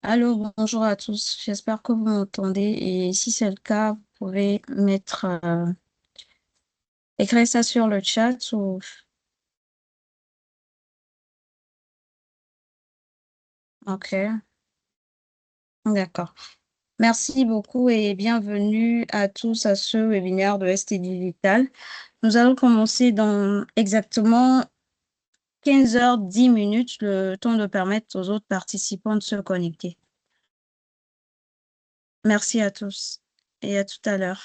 Allô, bonjour à tous. J'espère que vous m'entendez et si c'est le cas, vous pouvez écrire ça sur le chat ou OK, d'accord. Merci beaucoup et bienvenue à tous à ce webinaire de ST Digital. Nous allons commencer dans exactement 15h10, le temps de permettre aux autres participants de se connecter. Merci à tous et à tout à l'heure.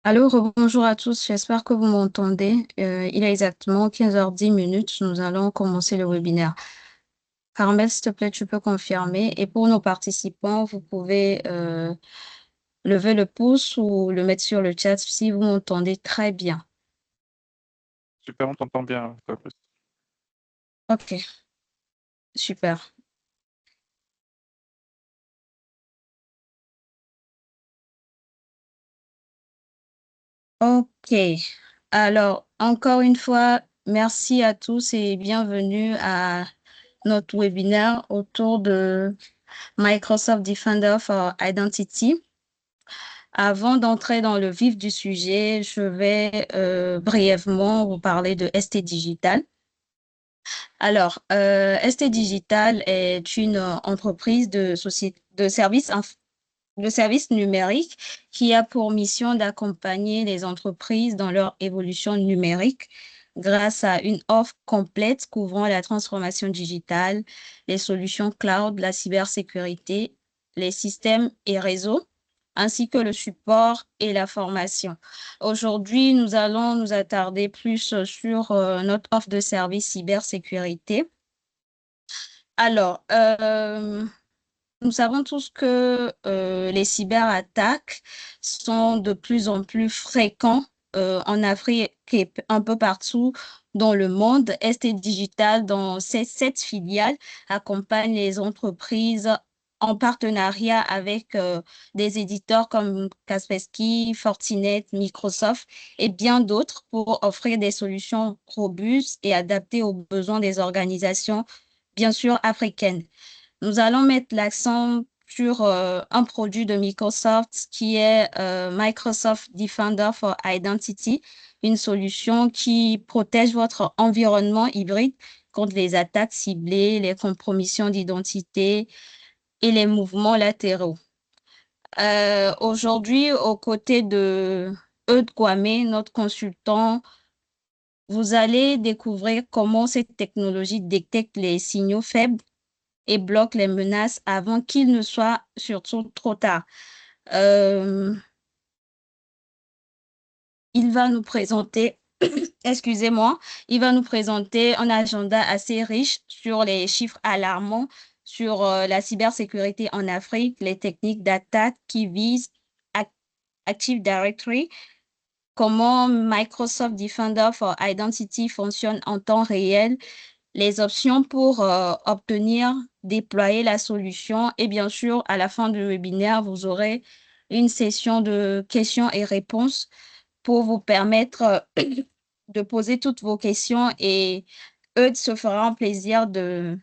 Alors, bonjour à tous, j'espère que vous m'entendez. Il est exactement 15h10. Nous allons commencer le webinaire. Carmel, s'il te plaît, tu peux confirmer. Et pour nos participants, vous pouvez lever le pouce ou le mettre sur le chat si vous m'entendez très bien. Super, on t'entend bien, Fabrice. OK, super. OK. Alors, encore une fois, merci à tous et bienvenue à notre webinaire autour de Microsoft Defender for Identity. Avant d'entrer dans le vif du sujet, je vais brièvement vous parler de ST Digital. Alors, ST Digital est une entreprise de services numériques qui a pour mission d'accompagner les entreprises dans leur évolution numérique grâce à une offre complète couvrant la transformation digitale, les solutions cloud, la cybersécurité, les systèmes et réseaux, ainsi que le support et la formation. Aujourd'hui, nous allons nous attarder plus sur notre offre de services cybersécurité. Alors, nous savons tous que les cyberattaques sont de plus en plus fréquents en Afrique et un peu partout dans le monde. ST Digital, dans ses 7 filiales, accompagne les entreprises en partenariat avec des éditeurs comme Kaspersky, Fortinet, Microsoft et bien d'autres pour offrir des solutions robustes et adaptées aux besoins des organisations, bien sûr, africaines. Nous allons mettre l'accent sur un produit de Microsoft qui est Microsoft Defender for Identity, une solution qui protège votre environnement hybride contre les attaques ciblées, les compromissions d'identité et les mouvements latéraux. Aujourd'hui, aux côtés de Eudes Kwame, notre consultant, vous allez découvrir comment cette technologie détecte les signaux faibles et bloque les menaces avant qu'il ne soit surtout trop tard. Euh, il va nous présenter, excusez-moi, il va nous présenter un agenda assez riche sur les chiffres alarmants, sur la cybersécurité en Afrique, les techniques d'attaque qui visent Active Directory, comment Microsoft Defender for Identity fonctionne en temps réel, les options pour obtenir, déployer la solution. Et bien sûr, à la fin du webinaire, vous aurez une session de questions et réponses pour vous permettre de poser toutes vos questions et eux se fera un plaisir de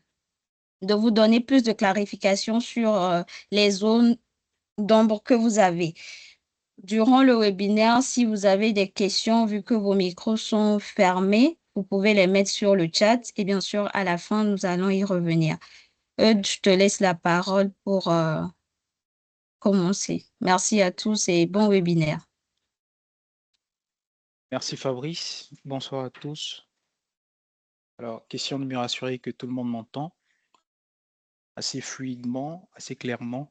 vous donner plus de clarification sur les zones d'ombre que vous avez. Durant le webinaire, si vous avez des questions, vu que vos micros sont fermés, vous pouvez les mettre sur le chat et bien sûr, à la fin, nous allons y revenir. Je te laisse la parole pour commencer. Merci à tous et bon webinaire. Merci Fabrice, bonsoir à tous. Alors, question de me rassurer que tout le monde m'entend assez fluidement, assez clairement.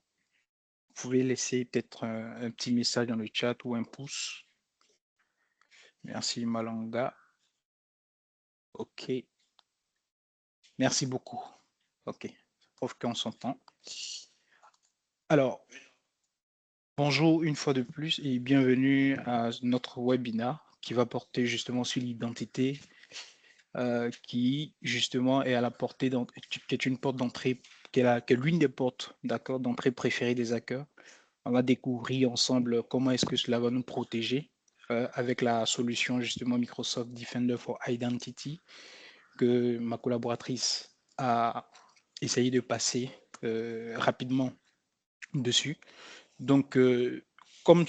Vous pouvez laisser peut-être un petit message dans le chat ou un pouce. Merci Malanga. Ok. Merci beaucoup. Ok. Ça prouve qu'on s'entend. Alors, bonjour une fois de plus et bienvenue à notre webinaire qui va porter justement sur l'identité qui justement est à la portée, qui est une porte d'entrée, qui est l'une des portes d'entrée préférées des hackers. On va découvrir ensemble comment est-ce que cela va nous protéger avec la solution justement Microsoft Defender for Identity que ma collaboratrice a essayé de passer rapidement dessus. Donc, comme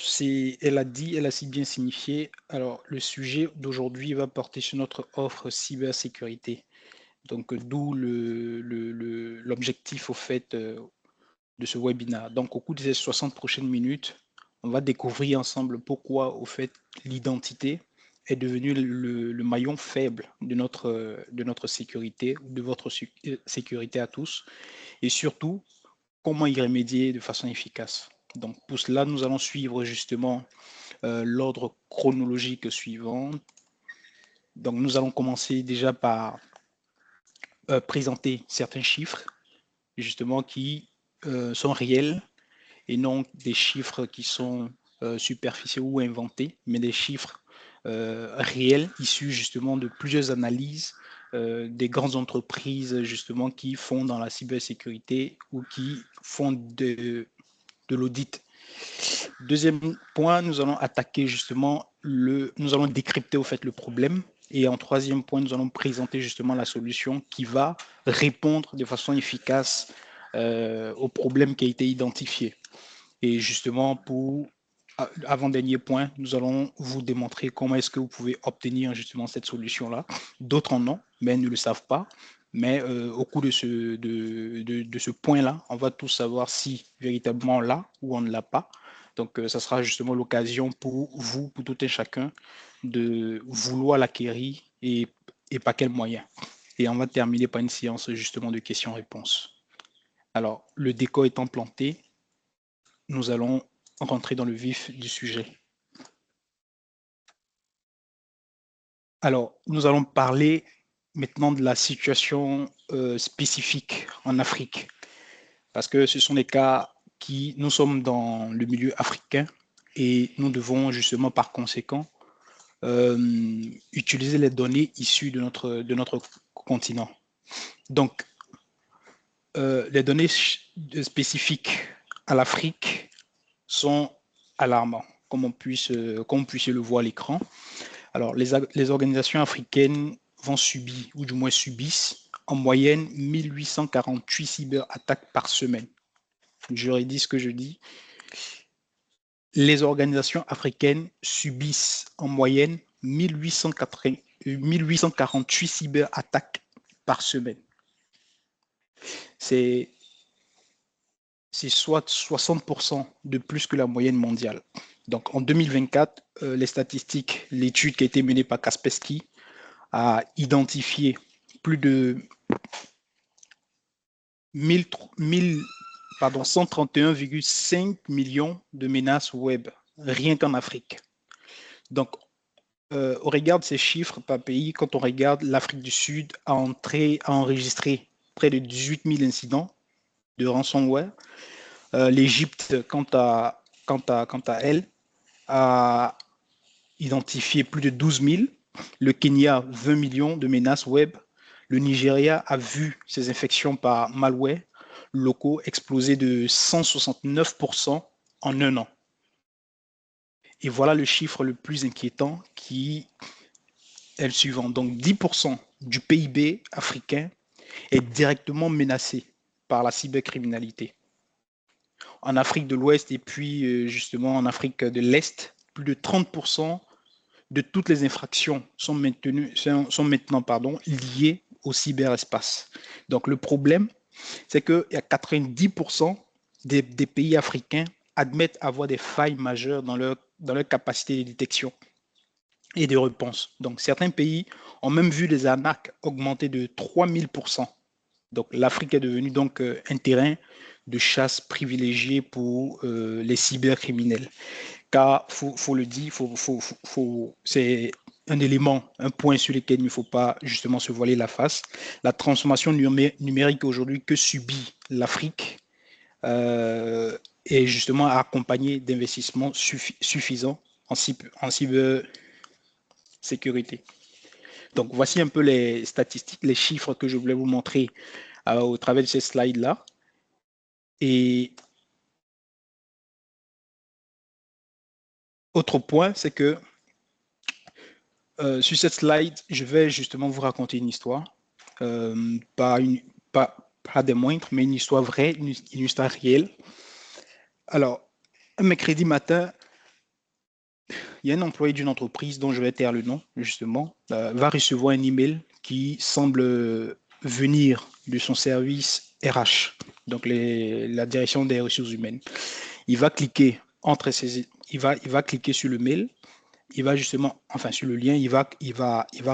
elle a dit, elle a si bien signifié, alors le sujet d'aujourd'hui va porter sur notre offre cybersécurité. Donc, d'où l'objectif au fait de ce webinaire. Donc, au cours de ces 60 prochaines minutes, on va découvrir ensemble pourquoi au fait l'identité est devenue le maillon faible de notre sécurité, ou de votre sécurité à tous, et surtout comment y remédier de façon efficace. Donc pour cela, nous allons suivre justement l'ordre chronologique suivant. Donc, nous allons commencer déjà par présenter certains chiffres, justement, qui sont réels et non des chiffres qui sont superficiels ou inventés, mais des chiffres réels issus justement de plusieurs analyses des grandes entreprises justement qui font dans la cybersécurité ou qui font de l'audit. Deuxième point, nous allons attaquer justement nous allons décrypter au fait le problème. Et en troisième point, nous allons présenter justement la solution qui va répondre de façon efficace au problème qui a été identifié. Et justement, pour avant-dernier point, nous allons vous démontrer comment est-ce que vous pouvez obtenir justement cette solution-là. D'autres en ont, mais ne le savent pas. Mais au cours de ce point-là, on va tous savoir si véritablement on l'a ou on ne l'a pas. Donc, ça sera justement l'occasion pour vous, pour tout un chacun, de vouloir l'acquérir et par quel moyen. Et on va terminer par une séance justement de questions-réponses. Alors, le décor étant planté, nous allons rentrer dans le vif du sujet. Alors, nous allons parler maintenant de la situation spécifique en Afrique, parce que ce sont des cas qui, nous sommes dans le milieu africain et nous devons justement par conséquent utiliser les données issues de notre continent. Donc, les données spécifiques à l'Afrique sont alarmants, comme on puisse le voir à l'écran. Alors, les organisations africaines vont subir, ou du moins subissent, en moyenne 1848 cyberattaques par semaine. Je redis ce que je dis. Les organisations africaines subissent en moyenne 1848 cyberattaques par semaine. C'est soit 60% de plus que la moyenne mondiale. Donc en 2024, les statistiques, l'étude qui a été menée par Kaspersky a identifié plus de 131,5 millions de menaces web, rien qu'en Afrique. Donc, on regarde ces chiffres par pays. Quand on regarde, l'Afrique du Sud a enregistré près de 18 000 incidents de ransomware. L'Égypte, quant à elle, a identifié plus de 12 000. Le Kenya, 20 millions de menaces web. Le Nigeria a vu ses infections par malware locaux exploser de 169% en un an. Et voilà le chiffre le plus inquiétant qui est le suivant. Donc 10% du PIB africain est directement menacé par la cybercriminalité. En Afrique de l'Ouest et puis justement en Afrique de l'Est, plus de 30% de toutes les infractions sont maintenant liées au cyberespace. Donc le problème, c'est qu'il y a 90% des pays africains admettent avoir des failles majeures dans leur capacité de détection et de réponse. Donc certains pays ont même vu les arnaques augmenter de 3000%. Donc l'Afrique est devenue donc un terrain de chasse privilégié pour les cybercriminels. Car, faut le dire, c'est un élément, un point sur lequel il ne faut pas justement se voiler la face. La transformation numérique aujourd'hui que subit l'Afrique est justement accompagnée d'investissements suffisants en cybersécurité. Donc, voici un peu les statistiques, les chiffres que je voulais vous montrer au travers de ces slides-là. Et autre point, c'est que sur cette slide, je vais justement vous raconter une histoire, pas des moindres, mais une histoire vraie, une histoire réelle. Alors, un mercredi matin, il y a un employé d'une entreprise dont je vais taire le nom, justement, va recevoir un email qui semble venir de son service RH, donc la direction des ressources humaines. Il va cliquer il va cliquer sur le mail. Il va justement, sur le lien, il va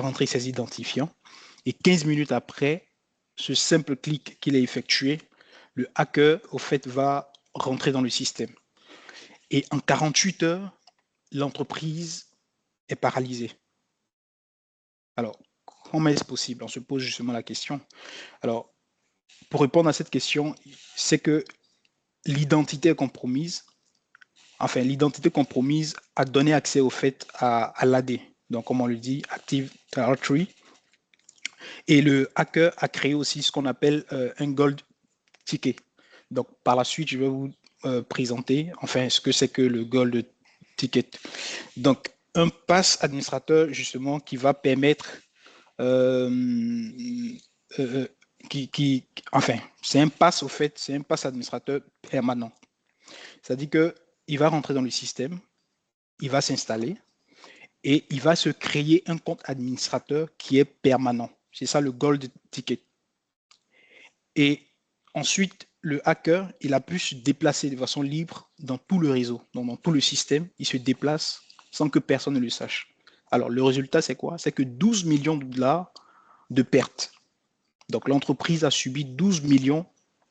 rentrer ses identifiants. Et 15 minutes après ce simple clic qu'il a effectué, le hacker, au fait, va rentrer dans le système. Et en 48 heures, l'entreprise est paralysée. Alors, comment est-ce possible? On se pose justement la question. Alors, pour répondre à cette question, c'est que l'identité est compromise. Enfin, l'identité compromise a donné accès au fait à l'AD. Donc, comme on le dit, Active Directory. Et le hacker a créé aussi ce qu'on appelle un gold ticket. Donc, par la suite, je vais vous présenter enfin ce que c'est que le gold ticket. Donc, un pass administrateur justement qui va permettre enfin, c'est un pass au fait, c'est un pass administrateur permanent. C'est-à-dire que il va rentrer dans le système, il va s'installer et il va se créer un compte administrateur qui est permanent. C'est ça le gold ticket. Et ensuite, le hacker, il a pu se déplacer de façon libre dans tout le réseau, donc dans tout le système. Il se déplace sans que personne ne le sache. Alors, le résultat, c'est quoi? C'est que 12 millions de dollars de pertes. Donc, l'entreprise a subi 12 millions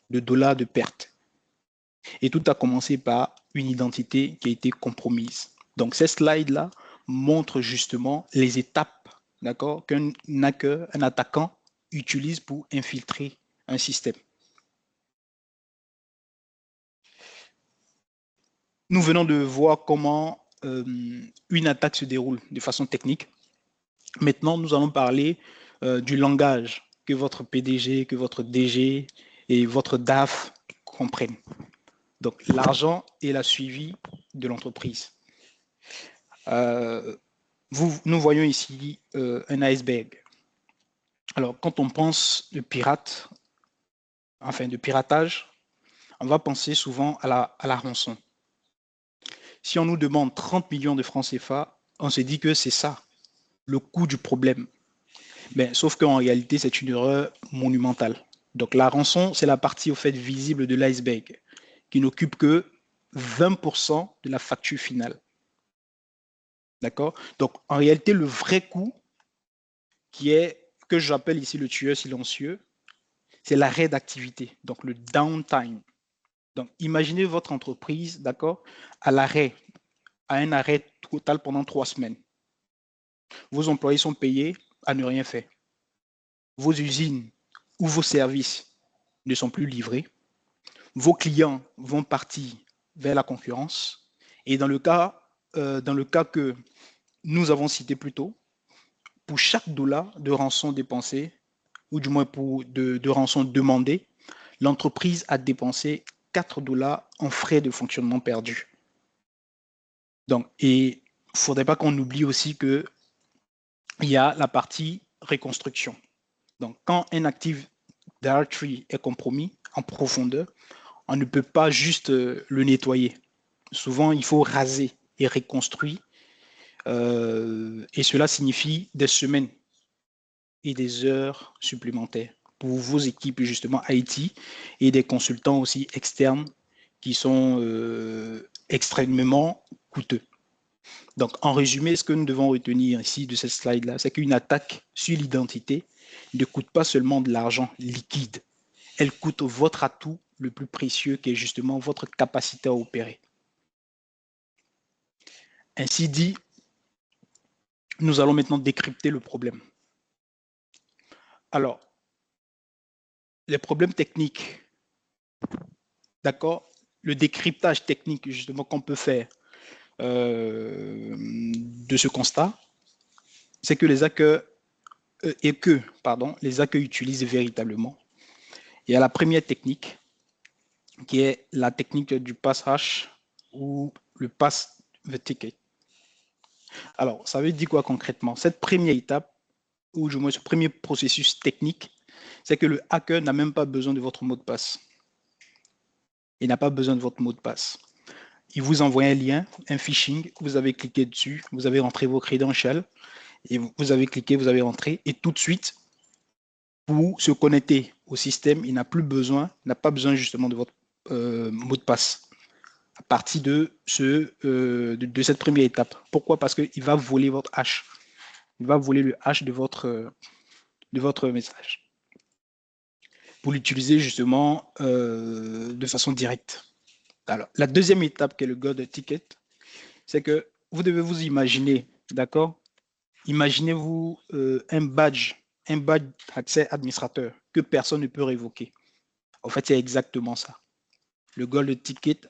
de dollars de pertes. Et tout a commencé par une identité qui a été compromise. Donc, ces slides-là montrent justement les étapes, d'accord, qu'un hacker, un attaquant utilise pour infiltrer un système. Nous venons de voir comment une attaque se déroule de façon technique. Maintenant, nous allons parler du langage que votre PDG, que votre DG et votre DAF comprennent. Donc, l'argent et la suivi de l'entreprise. Nous voyons ici un iceberg. Alors, quand on pense de pirate, enfin de piratage, on va penser souvent à la rançon. Si on nous demande 30 millions de francs CFA, on se dit que c'est ça, le coût du problème. Mais, sauf qu'en réalité, c'est une erreur monumentale. Donc la rançon, c'est la partie au fait visible de l'iceberg, qui n'occupe que 20% de la facture finale. D'accord? Donc en réalité, le vrai coût, qui est, que j'appelle ici le tueur silencieux, c'est l'arrêt d'activité, donc le downtime. Donc imaginez votre entreprise, d'accord, à un arrêt total pendant 3 semaines. Vos employés sont payés à ne rien faire. Vos usines ou vos services ne sont plus livrés. Vos clients vont partir vers la concurrence. Et dans le cas que nous avons cité plus tôt, pour chaque dollar de rançon dépensé, ou du moins de rançon demandée, l'entreprise a dépensé 4 dollars en frais de fonctionnement perdus. Donc, et il ne faudrait pas qu'on oublie aussi qu'il y a la partie reconstruction. Donc, quand un Active Directory est compromis en profondeur, on ne peut pas juste le nettoyer. Souvent, il faut raser et reconstruire. Et cela signifie des semaines et des heures supplémentaires pour vos équipes, justement, IT, et des consultants aussi externes qui sont extrêmement coûteux. Donc, en résumé, ce que nous devons retenir ici de cette slide-là, c'est qu'une attaque sur l'identité ne coûte pas seulement de l'argent liquide, elle coûte votre atout le plus précieux qui est justement votre capacité à opérer. Ainsi dit, nous allons maintenant décrypter le problème. Alors, les problèmes techniques, d'accord, le décryptage technique justement qu'on peut faire de ce constat, c'est que les hackers les hackers utilisent véritablement. Il y a la première technique qui est la technique du pass hash ou le pass the ticket. Alors, ça veut dire quoi concrètement? Cette première étape, ou du moins ce premier processus technique, c'est que le hacker n'a même pas besoin de votre mot de passe. Il n'a pas besoin de votre mot de passe. Il vous envoie un lien, un phishing, vous avez cliqué dessus, vous avez rentré vos credentials, et vous avez cliqué, vous avez rentré, et tout de suite, pour se connecter au système, il n'a pas besoin justement de votre mot de passe à partir de cette première étape. Pourquoi? Parce qu'il va voler votre hash. Il va voler le hash de votre message pour l'utiliser justement de façon directe. Alors, la deuxième étape qui est le gold ticket, c'est que vous devez vous imaginer, d'accord? Imaginez-vous un badge d'accès administrateur que personne ne peut révoquer. En fait, c'est exactement ça. Le gold ticket,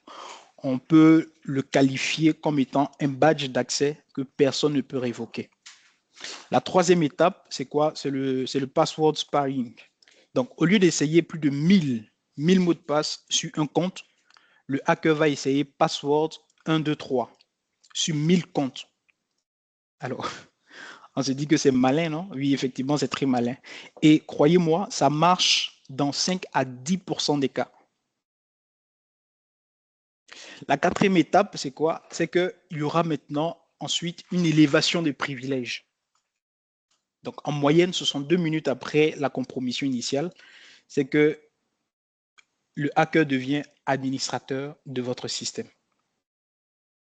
on peut le qualifier comme étant un badge d'accès que personne ne peut révoquer. La troisième étape, c'est quoi? C'est le password sparring. Donc, au lieu d'essayer plus de 1000 mots de passe sur un compte, le hacker va essayer password 1, 2, 3 sur 1000 comptes. Alors, on se dit que c'est malin, non? Oui, effectivement, c'est très malin. Et croyez-moi, ça marche dans 5 à 10% des cas. La quatrième étape, c'est quoi? C'est qu'il y aura maintenant ensuite une élévation des privilèges. Donc, en moyenne, ce sont 2 minutes après la compromission initiale, c'est que le hacker devient administrateur de votre système.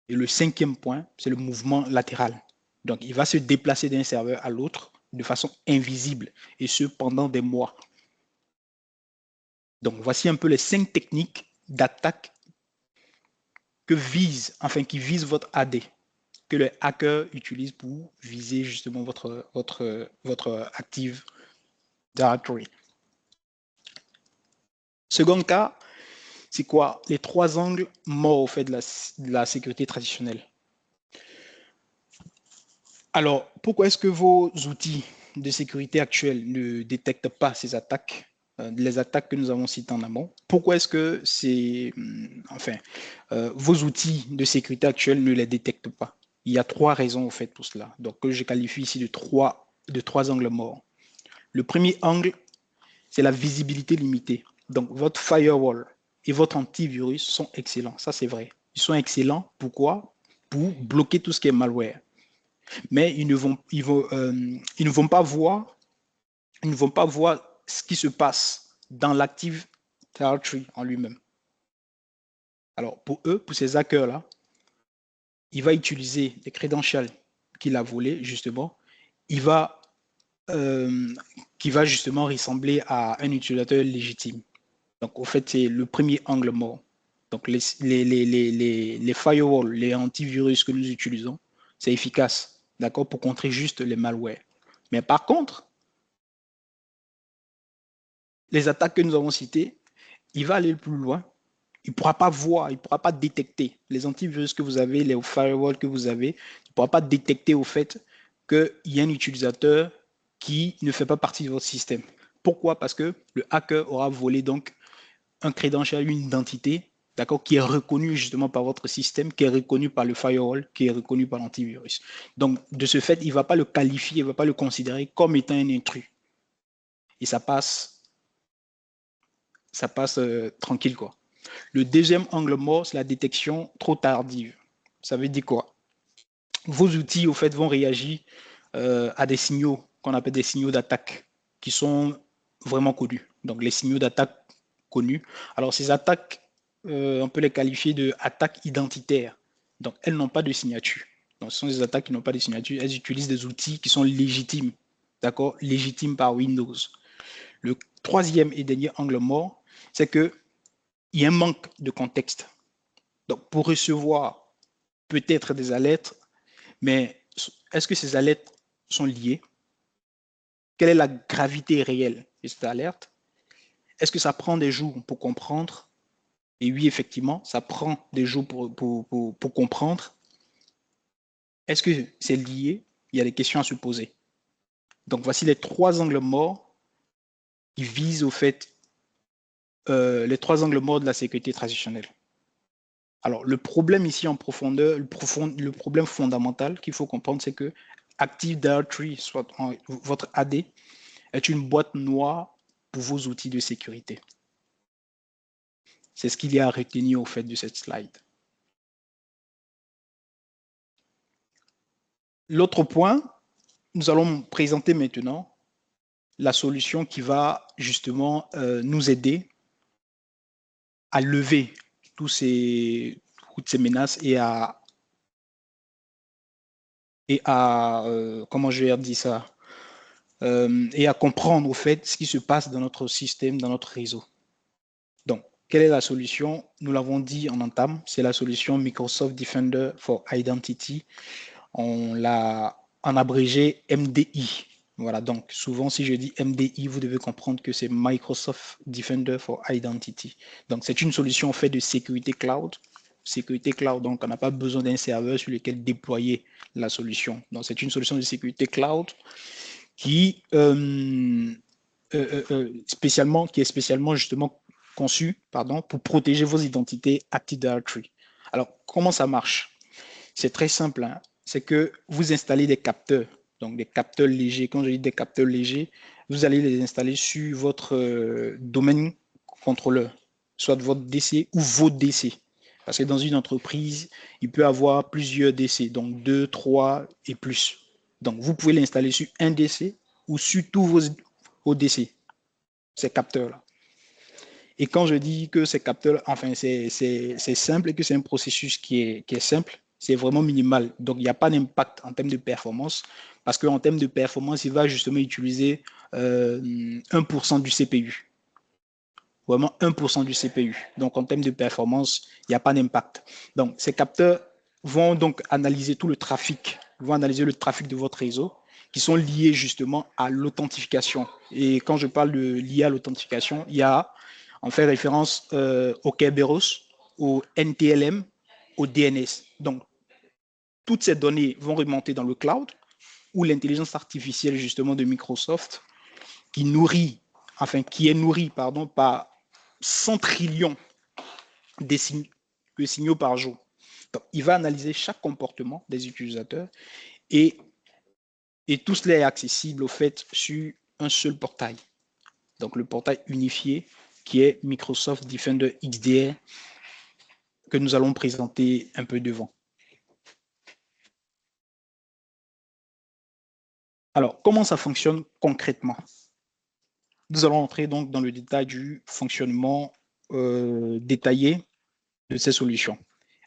Et le cinquième point, c'est le mouvement latéral. Donc, il va se déplacer d'un serveur à l'autre de façon invisible, et ce, pendant des mois. Donc, voici un peu les 5 techniques d'attaque qui visent votre AD, que le hacker utilise pour viser justement votre Active Directory. Second cas, c'est quoi? Les 3 angles morts au fait de la sécurité traditionnelle. Alors, pourquoi est-ce que vos outils de sécurité actuels ne détectent pas ces attaques, les attaques que nous avons citées en amont? Pourquoi est-ce que vos outils de sécurité actuels ne les détectent pas? Il y a 3 raisons au fait pour cela, donc que je qualifie ici de trois angles morts. Le premier angle, c'est la visibilité limitée. Donc, votre firewall et votre antivirus sont excellents, ça c'est vrai. Ils sont excellents, pourquoi? Pour bloquer tout ce qui est malware. Mais ils ne vont pas voir ce qui se passe dans l'Active Directory en lui-même. Alors, pour eux, pour ces hackers-là, il va utiliser les credentials qu'il a volés, justement. Qui va justement ressembler à un utilisateur légitime. Donc, au fait, c'est le premier angle mort. Donc, les firewalls, les antivirus que nous utilisons, c'est efficace, d'accord, pour contrer juste les malwares. Mais par contre, les attaques que nous avons citées, il va aller plus loin. Il ne pourra pas voir, il ne pourra pas détecter les antivirus que vous avez, les firewalls que vous avez, il ne pourra pas détecter au fait qu'il y a un utilisateur qui ne fait pas partie de votre système. Pourquoi? Parce que le hacker aura volé donc un credential, une identité, d'accord, qui est reconnue justement par votre système, qui est reconnue par le firewall, qui est reconnue par l'antivirus. Donc, de ce fait, il ne va pas le qualifier, il ne va pas le considérer comme étant un intrus. Et ça passe tranquille, quoi. Le deuxième angle mort, c'est la détection trop tardive. Ça veut dire quoi? Vos outils, au fait, vont réagir à des signaux qu'on appelle des signaux d'attaque, qui sont vraiment connus. Donc, les signaux d'attaque connus. Alors, ces attaques, on peut les qualifier d'attaques identitaires. Donc, elles n'ont pas de signature. Donc, ce sont des attaques qui n'ont pas de signature. Elles utilisent des outils qui sont légitimes. D'accord? Légitimes par Windows. Le troisième et dernier angle mort, c'est qu'il y a un manque de contexte. Donc, pour recevoir peut-être des alertes, mais est-ce que ces alertes sont liées? Quelle est la gravité réelle de cette alerte? Est-ce que ça prend des jours pour comprendre? Et oui, effectivement, ça prend des jours pour comprendre. Est-ce que c'est lié? Il y a des questions à se poser. Donc, voici les 3 angles morts qui visent au fait les 3 angles morts de la sécurité traditionnelle. Alors, le problème ici en profondeur, le problème fondamental qu'il faut comprendre, c'est que Active Directory, soit votre AD, est une boîte noire pour vos outils de sécurité. C'est ce qu'il y a à retenir au fait de cette slide. L'autre point, nous allons présenter maintenant la solution qui va justement nous aider à lever toutes ces menaces et à comment je vais dire ça, et à comprendre au fait ce qui se passe dans notre système, dans notre réseau. Donc, Quelle est la solution? Nous l'avons dit en entame, c'est la solution Microsoft Defender for Identity. On l'a en abrégé MDI. Voilà, donc souvent si je dis MDI, vous devez comprendre que c'est Microsoft Defender for Identity. Donc c'est une solution faite de sécurité cloud. Sécurité cloud, donc on n'a pas besoin d'un serveur sur lequel déployer la solution. Donc c'est une solution de sécurité cloud qui, qui est spécialement justement conçue pour protéger vos identités Active Directory. Alors comment ça marche? C'est très simple, hein. C'est que vous installez des capteurs, donc des capteurs légers. Quand je dis des capteurs légers, vous allez les installer sur votre domaine contrôleur, soit votre DC ou vos DC. Parce que dans une entreprise, il peut y avoir plusieurs DC, donc 2, 3 et plus. Donc, vous pouvez l'installer sur un DC ou sur tous vos DC, ces capteurs-là. Et quand je dis que ces capteurs, enfin, c'est simple et que c'est un processus qui est simple, c'est vraiment minimal. Donc, il n'y a pas d'impact en termes de performance parce qu'en termes de performance, il va justement utiliser 1% du CPU. Vraiment 1% du CPU. Donc, en termes de performance, il n'y a pas d'impact. Donc, ces capteurs vont donc analyser tout le trafic, vont analyser le trafic de votre réseau qui sont liés justement à l'authentification. Et quand je parle de lié à l'authentification, il y a, on fait référence au Kerberos, au NTLM, au DNS. Donc, toutes ces données vont remonter dans le cloud où l'intelligence artificielle justement de Microsoft qui est nourrie par 100 trillions de signaux par jour. Donc, il va analyser chaque comportement des utilisateurs et tout cela est accessible au fait sur un seul portail. Donc, le portail unifié qui est Microsoft Defender XDR que nous allons présenter un peu devant. Alors, comment ça fonctionne concrètement? Nous allons entrer donc dans le détail du fonctionnement détaillé de ces solutions.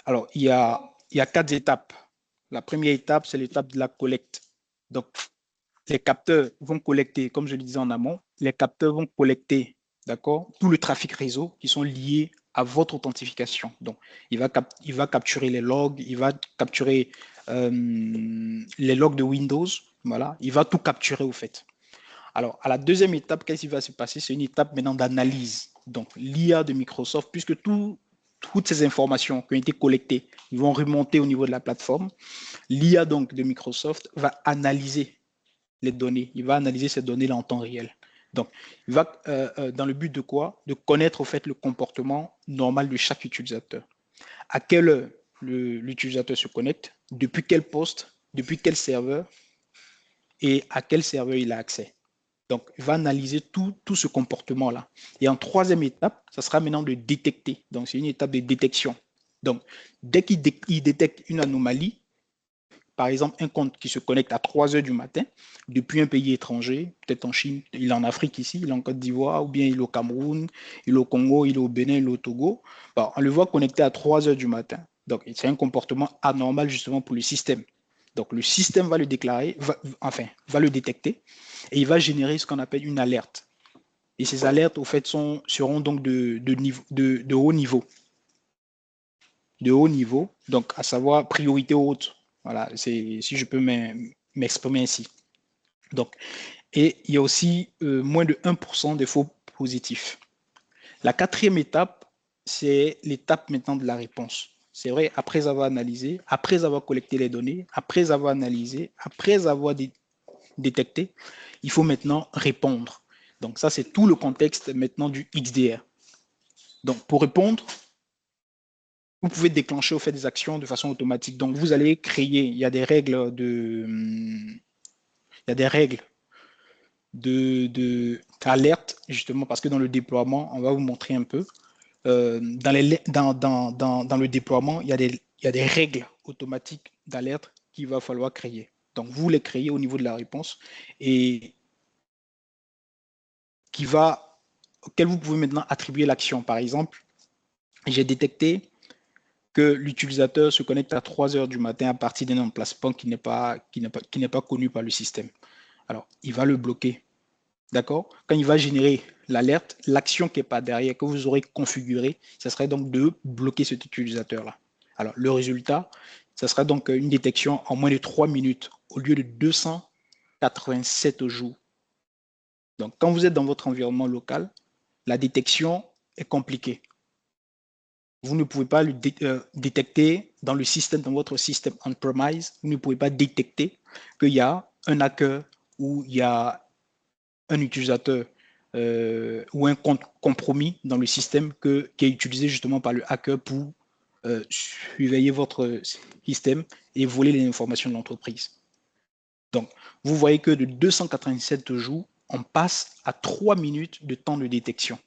Alors, il y a 4 étapes. La première étape, c'est l'étape de la collecte. Donc, les capteurs vont collecter, comme je le disais en amont, les capteurs vont collecter, d'accord, tout le trafic réseau qui sont liés à votre authentification. Donc, il va capturer les logs, il va capturer les logs de Windows, voilà, il va tout capturer au fait. Alors, à la deuxième étape, qu'est-ce qui va se passer? C'est une étape maintenant d'analyse. Donc, l'IA de Microsoft, puisque toutes ces informations qui ont été collectées vont remonter au niveau de la plateforme, l'IA donc de Microsoft va analyser les données. Il va analyser ces données-là en temps réel. Donc, il va dans le but de quoi? De connaître au fait le comportement normal de chaque utilisateur. À quelle heure l'utilisateur se connecte, depuis quel poste, depuis quel serveur et à quel serveur il a accès. Donc, il va analyser tout ce comportement-là. Et en troisième étape, ça sera maintenant de détecter. Donc, c'est une étape de détection. Donc, dès qu'il détecte une anomalie, par exemple, un compte qui se connecte à 3 heures du matin, depuis un pays étranger, peut-être en Chine, il est en Afrique ici, il est en Côte d'Ivoire, ou bien il est au Cameroun, il est au Congo, il est au Bénin, il est au Togo, bon, on le voit connecté à 3 heures du matin. Donc, c'est un comportement anormal justement pour le système. Donc, le système va le déclarer, va le détecter, et il va générer ce qu'on appelle une alerte. Et ces alertes, au fait, seront donc de haut niveau. De haut niveau, donc à savoir priorité haute. Voilà, si je peux m'exprimer ainsi. Donc, et il y a aussi moins de 1% de faux positifs. La quatrième étape, c'est l'étape maintenant de la réponse. C'est vrai, après avoir analysé, après avoir collecté les données, après avoir analysé, après avoir détecté, il faut maintenant répondre. Donc ça, c'est tout le contexte maintenant du XDR. Donc pour répondre, vous pouvez déclencher au fait des actions de façon automatique. Donc vous allez créer, il y a des règles d'alerte, justement, parce que dans le déploiement, on va vous montrer un peu. Dans le déploiement, il y a des règles automatiques d'alerte qu'il va falloir créer. Donc, vous les créez au niveau de la réponse et auquel vous pouvez maintenant attribuer l'action. Par exemple, j'ai détecté que l'utilisateur se connecte à 3 heures du matin à partir d'un emplacement qui n'est pas connu par le système. Alors, il va le bloquer. d'accord, quand il va générer l'alerte, l'action qui n'est pas derrière, que vous aurez configurée, ça serait donc de bloquer cet utilisateur-là. Alors, le résultat, ça sera donc une détection en moins de 3 minutes au lieu de 287 jours. Donc, quand vous êtes dans votre environnement local, la détection est compliquée. Vous ne pouvez pas le détecter dans le système, dans votre système on-premise, vous ne pouvez pas détecter qu'il y a un hacker ou il y a un utilisateur ou un compte compromis dans le système qui est utilisé justement par le hacker pour surveiller votre système et voler les informations de l'entreprise. Donc, vous voyez que de 287 jours, on passe à 3 minutes de temps de détection.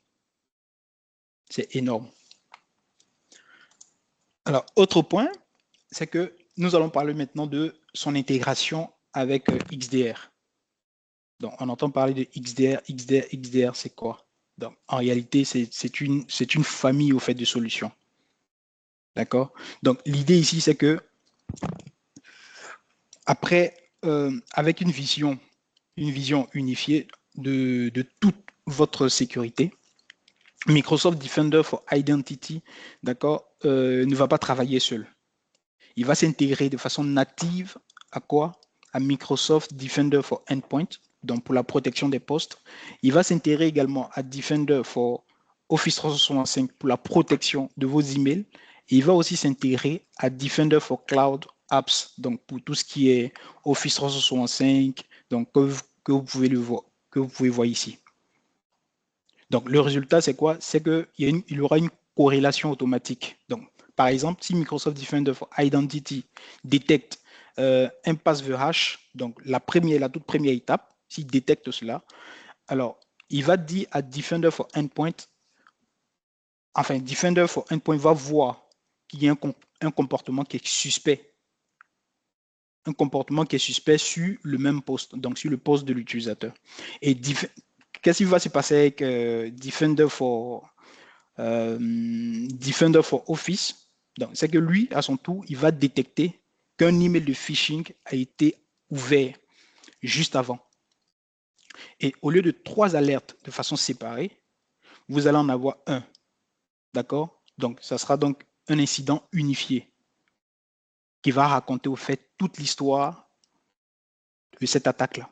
C'est énorme. Alors, autre point, c'est que nous allons parler maintenant de son intégration avec XDR. Donc, on entend parler de XDR, c'est quoi? Donc, en réalité, c'est une famille au fait de solutions. D'accord? Donc, l'idée ici, c'est que après, avec une vision unifiée de toute votre sécurité, Microsoft Defender for Identity, d'accord, ne va pas travailler seul. Il va s'intégrer de façon native à quoi? À Microsoft Defender for Endpoint, donc pour la protection des postes. Il va s'intégrer également à Defender for Office 365 pour la protection de vos emails. Et il va aussi s'intégrer à Defender for Cloud Apps, donc pour tout ce qui est Office 365, donc que vous pouvez voir ici. Donc le résultat, c'est quoi? C'est qu'il y aura une corrélation automatique. Donc, par exemple, si Microsoft Defender for Identity détecte un pass-VH, donc la toute première étape, s'il détecte cela, alors il va dire à Defender for Endpoint, enfin Defender for Endpoint va voir qu'il y a un comportement qui est suspect. Un comportement qui est suspect sur le même poste, donc sur le poste de l'utilisateur. Et qu'est-ce qui va se passer avec Defender for Office? C'est que lui, à son tour, il va détecter qu'un email de phishing a été ouvert juste avant. Et au lieu de 3 alertes de façon séparée, vous allez en avoir un. D'accord? Donc, ça sera donc un incident unifié qui va raconter au fait toute l'histoire de cette attaque-là.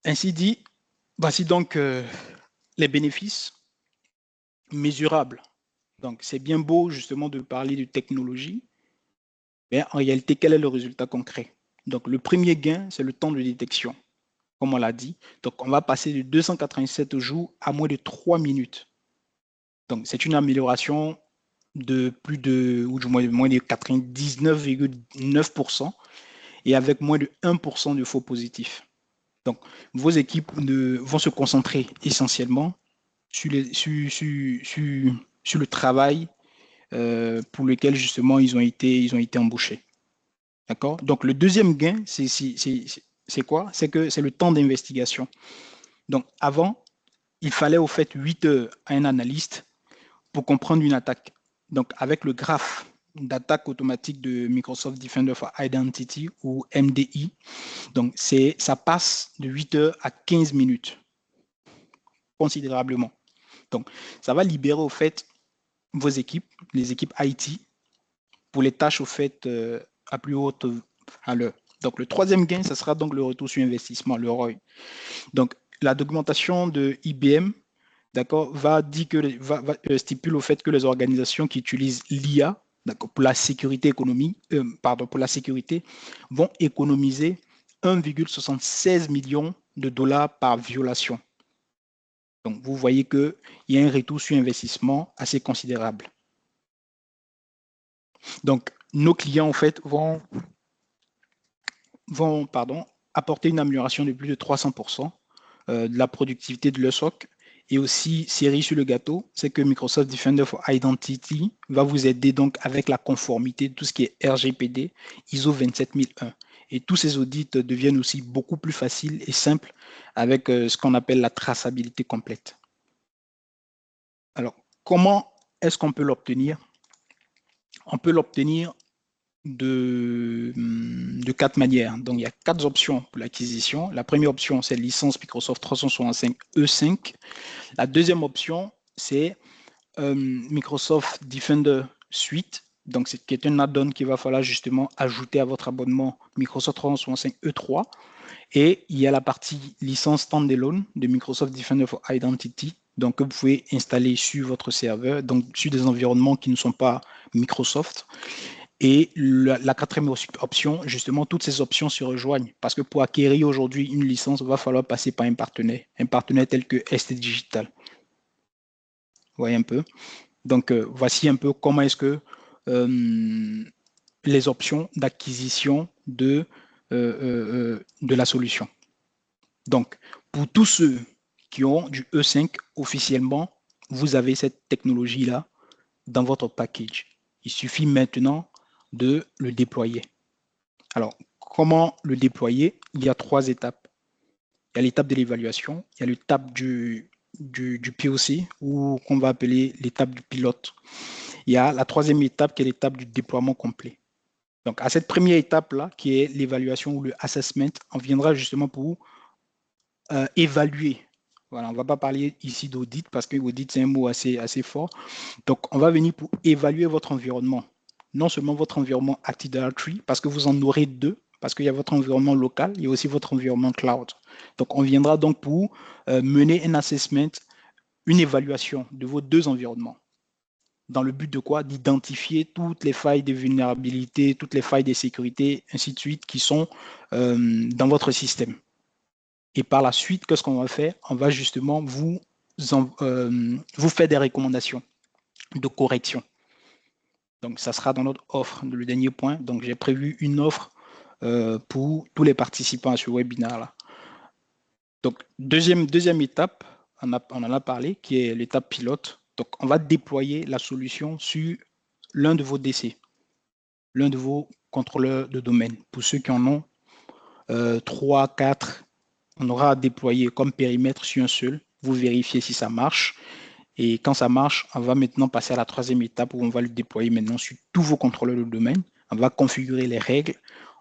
Ainsi dit, voici donc les bénéfices mesurables. Donc, c'est bien beau justement de parler de technologie, mais en réalité, quel est le résultat concret? Donc, le premier gain, c'est le temps de détection, comme on l'a dit. Donc, on va passer de 287 jours à moins de 3 minutes. Donc, c'est une amélioration de plus de, ou du moins de 99,9% et avec moins de 1% de faux positifs. Donc, vos équipes vont se concentrer essentiellement sur le travail pour lequel justement ils ont été embauchés. D'accord? Donc, le deuxième gain, c'est quoi? C'est que c'est le temps d'investigation. Donc, avant, il fallait au fait 8 heures à un analyste pour comprendre une attaque. Donc, avec le graphe d'attaque automatique de Microsoft Defender for Identity ou MDI, donc ça passe de 8 heures à 15 minutes, considérablement. Donc, ça va libérer au fait vos équipes, les équipes IT, pour les tâches au fait à plus haute valeur. Donc, le troisième gain, ce sera donc le retour sur investissement, le ROI. Donc, la documentation de IBM, d'accord, stipule au fait que les organisations qui utilisent l'IA, d'accord, pour la sécurité pour la sécurité, vont économiser 1,76 million de dollars par violation. Donc, vous voyez qu'il y a un retour sur investissement assez considérable. Donc, nos clients, en fait, vont apporter une amélioration de plus de 300% de la productivité de leur SOC. Et aussi, cerise sur le gâteau, c'est que Microsoft Defender for Identity va vous aider donc avec la conformité de tout ce qui est RGPD, ISO 27001. Et tous ces audits deviennent aussi beaucoup plus faciles et simples avec ce qu'on appelle la traçabilité complète. Alors, comment est-ce qu'on peut l'obtenir? On peut l'obtenir de 4 manières. Donc, il y a 4 options pour l'acquisition. La première option, c'est licence Microsoft 365 E5. La deuxième option, c'est Microsoft Defender Suite. Donc, c'est qui est un add-on qu'il va falloir justement ajouter à votre abonnement Microsoft 365 E3. Et il y a la partie licence standalone de Microsoft Defender for Identity, donc que vous pouvez installer sur votre serveur, donc sur des environnements qui ne sont pas Microsoft. Et la quatrième option, justement, toutes ces options se rejoignent parce que pour acquérir aujourd'hui une licence, il va falloir passer par un partenaire tel que ST Digital. Vous voyez un peu. Donc, voici un peu comment est-ce que les options d'acquisition de la solution. Donc, pour tous ceux qui ont du E5 officiellement, vous avez cette technologie-là dans votre package. Il suffit maintenant de le déployer. Alors, comment le déployer? Il y a 3 étapes. Il y a l'étape de l'évaluation, il y a l'étape du POC, ou qu'on va appeler l'étape du pilote. Il y a la 3e étape qui est l'étape du déploiement complet. Donc, à cette première étape-là, qui est l'évaluation ou le assessment, on viendra justement pour évaluer. Voilà, on ne va pas parler ici d'audit parce que audit, c'est un mot assez fort. Donc, on va venir pour évaluer votre environnement. Non seulement votre environnement Active Directory, parce que vous en aurez 2, parce qu'il y a votre environnement local, il y a aussi votre environnement cloud. Donc, on viendra donc pour mener un assessment, une évaluation de vos 2 environnements. Dans le but de quoi? D'identifier toutes les failles de vulnérabilité, toutes les failles de sécurité, ainsi de suite, qui sont dans votre système. Et par la suite, qu'est-ce qu'on va faire? On va justement vous faire des recommandations de correction. Donc, ça sera dans notre offre, le dernier point. Donc, j'ai prévu une offre pour tous les participants à ce webinaire-là. Donc, deuxième étape, on en a parlé, qui est l'étape pilote. Donc, on va déployer la solution sur l'un de vos DC, l'un de vos contrôleurs de domaine. Pour ceux qui en ont 3, 4, on aura à déployer comme périmètre sur un seul. Vous vérifiez si ça marche. Et quand ça marche, on va maintenant passer à la 3e étape où on va le déployer maintenant sur tous vos contrôleurs de domaine. On va configurer les règles,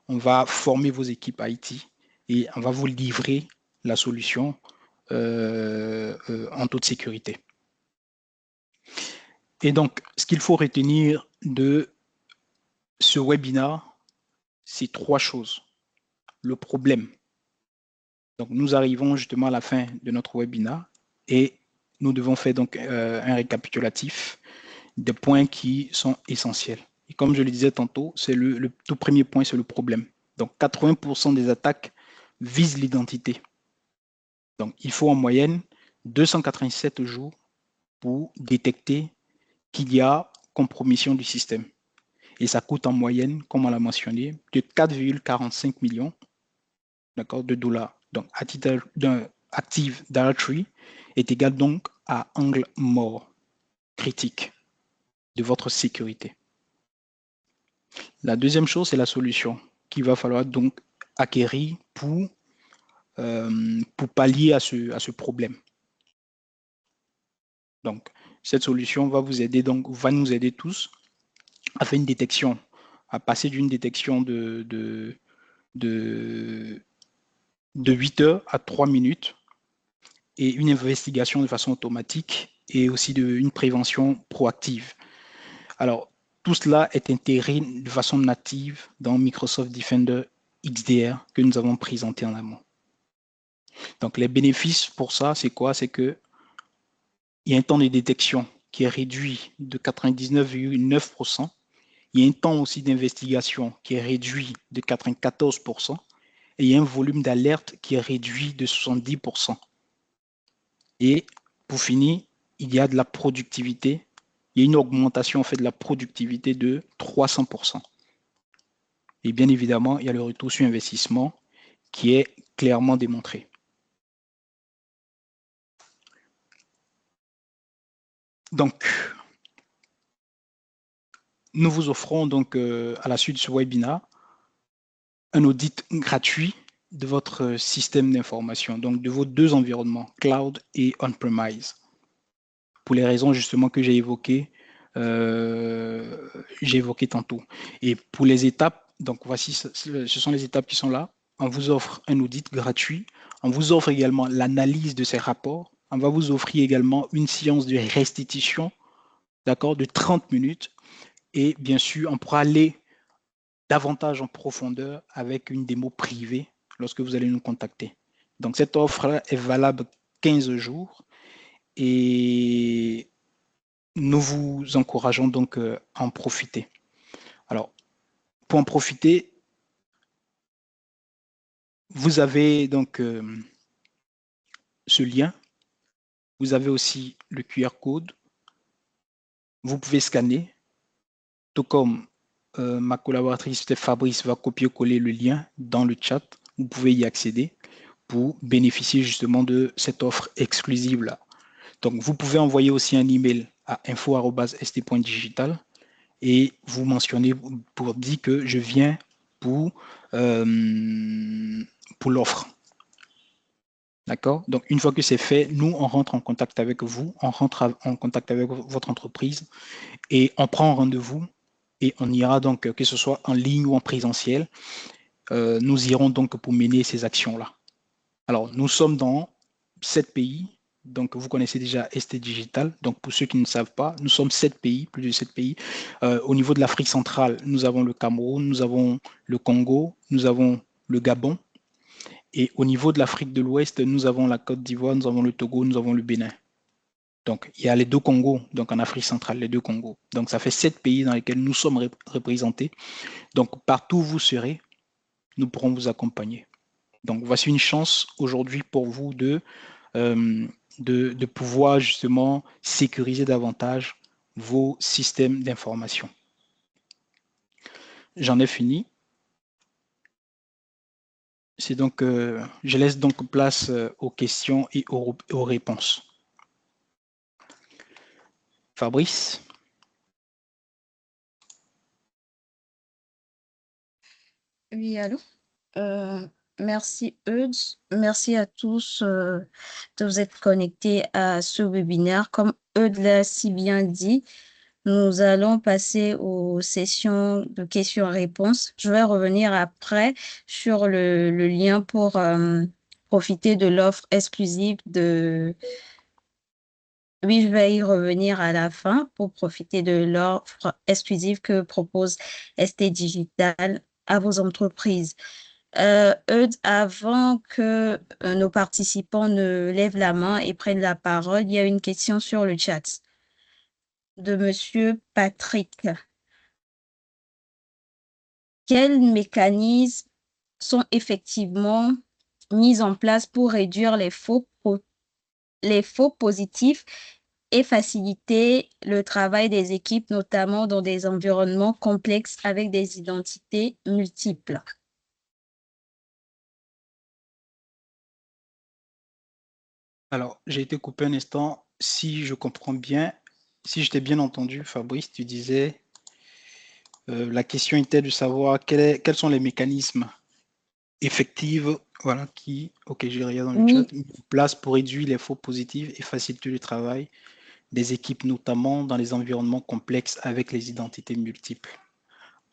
on va former vos équipes IT et on va vous livrer la solution en toute sécurité. Et donc, ce qu'il faut retenir de ce webinaire, c'est 3 choses. Le problème. Donc, nous arrivons justement à la fin de notre webinaire et nous devons faire donc un récapitulatif des points qui sont essentiels. Et comme je le disais tantôt, c'est le tout premier point, c'est le problème. Donc, 80% des attaques visent l'identité. Donc, il faut en moyenne 287 jours pour détecter qu'il y a compromission du système. Et ça coûte en moyenne, comme on l'a mentionné, de 4,45 millions de dollars. Donc, à titre d'un Active Directory est égal donc à angle mort critique de votre sécurité. La deuxième chose, c'est la solution qu'il va falloir donc acquérir pour pallier à ce problème. Donc, cette solution va vous aider, donc va nous aider tous à faire une détection, à passer d'une détection de 8 heures à 3 minutes et une investigation de façon automatique et aussi une prévention proactive. Alors, tout cela est intégré de façon native dans Microsoft Defender XDR que nous avons présenté en amont. Donc, les bénéfices pour ça, c'est quoi? C'est qu'il y a un temps de détection qui est réduit de 99,9%. Il y a un temps aussi d'investigation qui est réduit de 94%. Et il y a un volume d'alerte qui est réduit de 70%. Et pour finir, il y a de la productivité. Il y a une augmentation en fait de la productivité de 300%. Et bien évidemment, il y a le retour sur investissement qui est clairement démontré. Donc, nous vous offrons donc à la suite de ce webinaire un audit gratuit de votre système d'information, donc de vos 2 environnements, cloud et on-premise. Pour les raisons justement que j'ai évoquées, j'ai évoquées tantôt. Et pour les étapes, donc voici, ce sont les étapes qui sont là. On vous offre un audit gratuit. On vous offre également l'analyse de ces rapports. On va vous offrir également une séance de restitution, d'accord, de 30 minutes. Et bien sûr, on pourra aller davantage en profondeur avec une démo privée lorsque vous allez nous contacter. Donc, cette offre est valable 15 jours et nous vous encourageons donc à en profiter. Alors, pour en profiter, vous avez donc ce lien. Vous avez aussi le QR code. Vous pouvez scanner, tout comme ma collaboratrice Fabrice va copier-coller le lien dans le chat. Vous pouvez y accéder pour bénéficier justement de cette offre exclusive-là. Donc, vous pouvez envoyer aussi un email à info@st.digital et vous mentionnez pour dire que je viens pour l'offre. D'accord? Donc, une fois que c'est fait, nous, on rentre en contact avec vous, on rentre en contact avec votre entreprise et on prend un rendez-vous et on ira donc, que ce soit en ligne ou en présentiel, nous irons donc pour mener ces actions-là. Alors, nous sommes dans 7 pays. Donc, vous connaissez déjà ST Digital. Donc, pour ceux qui ne savent pas, nous sommes 7 pays, plus de 7 pays. Au niveau de l'Afrique centrale, nous avons le Cameroun, nous avons le Congo, nous avons le Gabon. Et au niveau de l'Afrique de l'Ouest, nous avons la Côte d'Ivoire, nous avons le Togo, nous avons le Bénin. Donc, il y a les deux Congos, donc en Afrique centrale, les deux Congos. Donc, ça fait 7 pays dans lesquels nous sommes représentés. Donc, partout où vous serez, nous pourrons vous accompagner. Donc, voici une chance aujourd'hui pour vous de pouvoir justement sécuriser davantage vos systèmes d'information. J'en ai fini. C'est donc, je laisse donc place aux questions et aux réponses. Fabrice? Oui, allô? Merci Eudes, merci à tous de vous être connectés à ce webinaire. Comme Eudes l'a si bien dit, nous allons passer aux sessions de questions-réponses. Je vais revenir après sur le lien pour profiter de l'offre exclusive de... Oui, je vais y revenir à la fin pour profiter de l'offre exclusive que propose ST Digital à vos entreprises. Eudes, avant que nos participants ne lèvent la main et prennent la parole, il y a une question sur le chat de Monsieur Patrick. Quels mécanismes sont effectivement mis en place pour réduire les faux positifs et faciliter le travail des équipes, notamment dans des environnements complexes avec des identités multiples? Alors, j'ai été coupé un instant. Si je comprends bien, si je t'ai bien entendu, Fabrice, tu disais, la question était de savoir quels sont les mécanismes effectifs, voilà, ok, je regarde dans le chat, mis en place pour réduire les faux positifs et faciliter le travail des équipes, notamment dans les environnements complexes avec les identités multiples.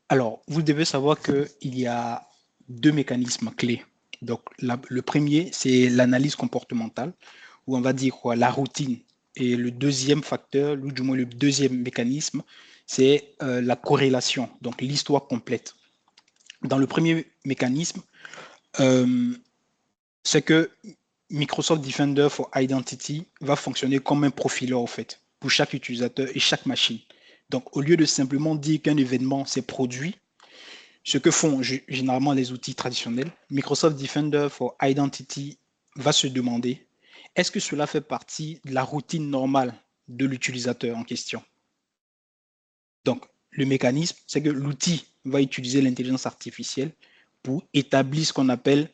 Alors, vous devez savoir qu'il y a deux mécanismes clés. Donc, le premier, c'est l'analyse comportementale, où on va dire quoi, la routine. Et le deuxième facteur, ou du moins le deuxième mécanisme, c'est la corrélation, donc l'histoire complète. Dans le premier mécanisme, c'est que Microsoft Defender for Identity va fonctionner comme un profiler, en fait, pour chaque utilisateur et chaque machine. Donc, au lieu de simplement dire qu'un événement s'est produit, ce que font généralement les outils traditionnels, Microsoft Defender for Identity va se demander, est-ce que cela fait partie de la routine normale de l'utilisateur en question? Donc, le mécanisme, c'est que l'outil va utiliser l'intelligence artificielle pour établir ce qu'on appelle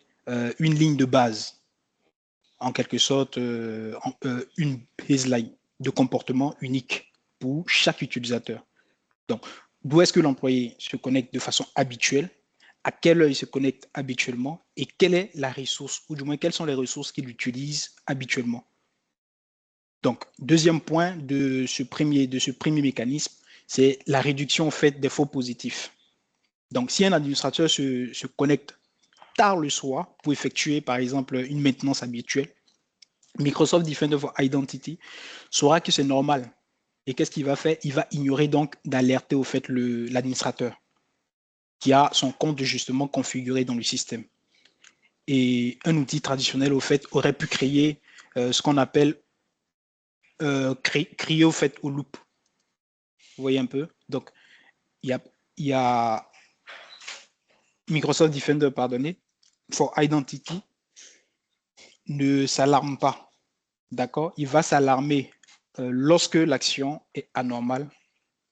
une ligne de base, en quelque sorte une baseline de comportement unique pour chaque utilisateur. Donc, d'où est-ce que l'employé se connecte de façon habituelle, à quelle heure il se connecte habituellement et quelle est la ressource, ou du moins quelles sont les ressources qu'il utilise habituellement. Donc, deuxième point de ce premier mécanisme, c'est la réduction en fait des faux positifs. Donc, si un administrateur se connecte tard le soir pour effectuer, par exemple, une maintenance habituelle, Microsoft Defender for Identity saura que c'est normal. Et qu'est-ce qu'il va faire? Il va ignorer donc d'alerter au fait l'administrateur qui a son compte justement configuré dans le système. Et un outil traditionnel au fait aurait pu créer ce qu'on appelle crier au fait au loop. Vous voyez un peu? Donc, il y a Microsoft Defender, pardonnez, for Identity ne s'alarme pas. D'accord? Il va s'alarmer lorsque l'action est anormale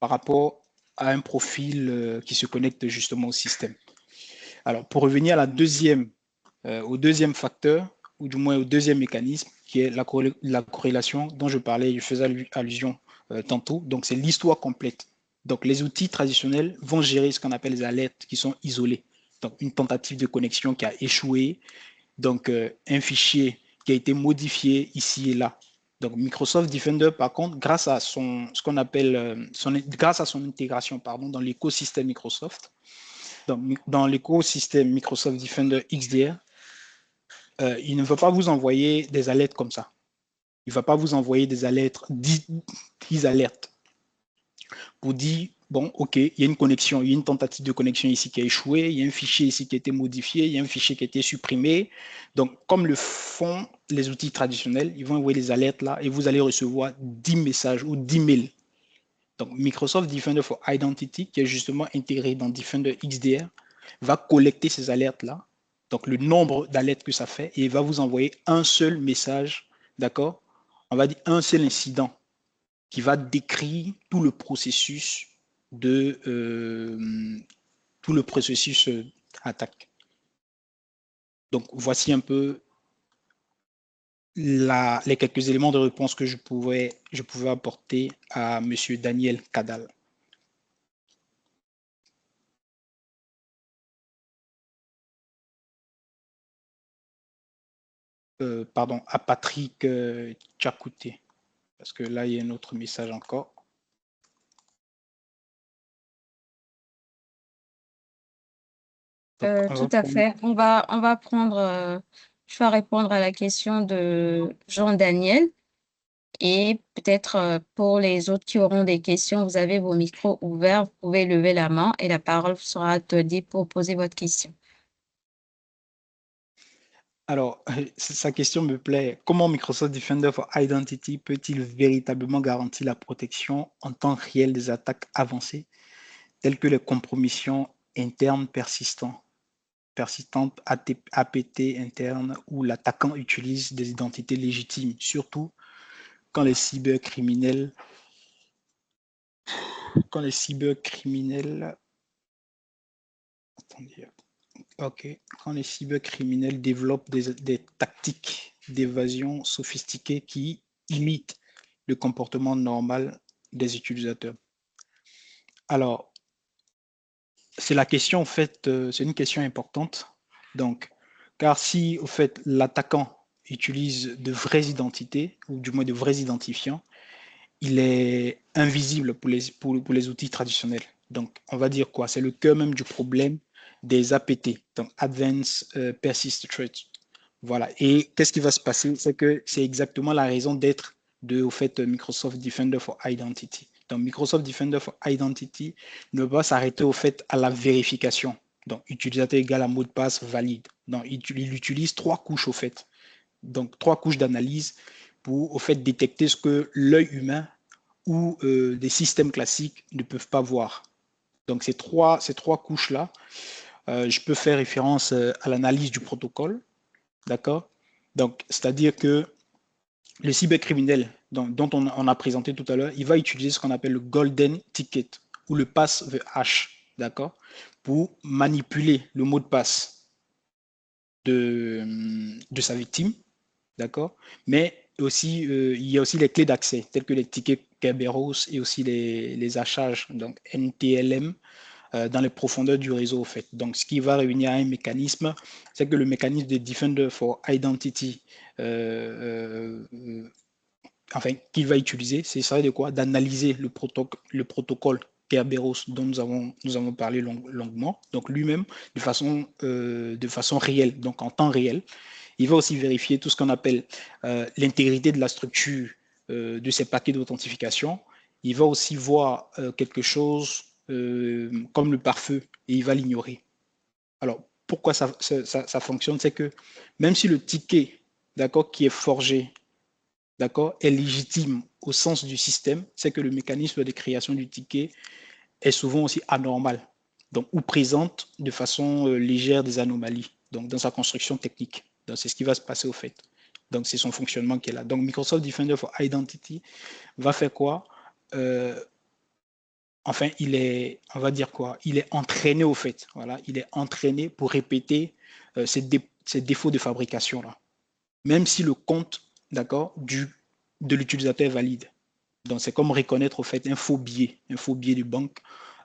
par rapport à un profil qui se connecte justement au système. Alors, pour revenir à au deuxième facteur, ou du moins au deuxième mécanisme, qui est la corrélation dont je parlais, je faisais allusion tantôt. Donc, c'est l'histoire complète. Donc, les outils traditionnels vont gérer ce qu'on appelle les alertes qui sont isolées. Donc, une tentative de connexion qui a échoué, donc un fichier qui a été modifié ici et là. Donc, Microsoft Defender, par contre, grâce à ce qu'on appelle, grâce à son intégration, dans l'écosystème Microsoft, dans l'écosystème Microsoft Defender XDR, il ne va pas vous envoyer des alertes comme ça. Il ne va pas vous envoyer des alertes, 10 alertes pour dire, bon, OK, il y a une connexion, il y a une tentative de connexion ici qui a échoué, il y a un fichier ici qui a été modifié, il y a un fichier qui a été supprimé. Donc, comme le font les outils traditionnels, ils vont envoyer les alertes là et vous allez recevoir 10 messages ou 10 mails. Donc, Microsoft Defender for Identity, qui est justement intégré dans Defender XDR, va collecter ces alertes-là, donc le nombre d'alertes que ça fait, et il va vous envoyer un seul message, d'accord? On va dire un seul incident qui va décrire tout le processus attaque. Donc, voici un peu les quelques éléments de réponse que je pouvais apporter à M. Daniel Cadal. Pardon, à Patrick Tchakouté, parce que là, il y a un autre message encore. Tout à fait. On va prendre, je vais répondre à la question de Jean-Daniel. Et peut-être pour les autres qui auront des questions, vous avez vos micros ouverts, vous pouvez lever la main et la parole sera donnée pour poser votre question. Alors, sa question me plaît. Comment Microsoft Defender for Identity peut-il véritablement garantir la protection en temps réel des attaques avancées, telles que les compromissions internes persistantes, APT internes, où l'attaquant utilise des identités légitimes, surtout quand les cybercriminels quand les cybercriminels développent des tactiques d'évasion sophistiquées qui imitent le comportement normal des utilisateurs. Alors, c'est la question, en fait, c'est une question importante. Donc, car si, au fait, l'attaquant utilise de vraies identités, ou du moins de vrais identifiants, il est invisible pour les outils traditionnels. Donc, on va dire quoi? C'est le cœur même du problème des APT, donc Advanced Persistent Threats. Voilà. Et qu'est-ce qui va se passer? C'est que c'est exactement la raison d'être de, au fait, Microsoft Defender for Identity. Donc, Microsoft Defender for Identity ne va s'arrêter au fait à la vérification. Donc, utilisateur égal à mot de passe valide. Donc, il utilise 3 couches au fait. Donc, 3 couches d'analyse pour au fait détecter ce que l'œil humain ou des systèmes classiques ne peuvent pas voir. Donc, ces trois couches-là, je peux faire référence à l'analyse du protocole, d'accord? Donc, c'est-à-dire que le cybercriminel dont on a présenté tout à l'heure, il va utiliser ce qu'on appelle le golden ticket ou le pass the hash, d'accord? Pour manipuler le mot de passe de sa victime, d'accord? Mais aussi, il y a aussi les clés d'accès, telles que les tickets Kerberos et aussi les hachages, donc NTLM, dans les profondeurs du réseau, en fait. Donc, ce qui va réunir un mécanisme, c'est que le mécanisme de Defender for Identity qu'il va utiliser, ce serait de quoi? D'analyser le protocole Kerberos dont nous avons parlé longuement, donc lui-même de façon réelle, donc en temps réel. Il va aussi vérifier tout ce qu'on appelle l'intégrité de la structure de ces paquets d'authentification. Il va aussi voir quelque chose comme le pare-feu et il va l'ignorer. Alors, pourquoi ça fonctionne? C'est que même si le ticket, d'accord, qui est forgé, d'accord, est légitime au sens du système, c'est que le mécanisme de création du ticket est souvent aussi anormal, donc, ou présente de façon légère des anomalies, donc dans sa construction technique. Donc, c'est ce qui va se passer au fait. Donc, c'est son fonctionnement qui est là. Donc, Microsoft Defender for Identity va faire quoi? Enfin, on va dire quoi? Il est entraîné au fait. Voilà, il est entraîné pour répéter ces défauts de fabrication là, même si le compte, d'accord, de l'utilisateur est valide. Donc, c'est comme reconnaître au fait un faux billet de banque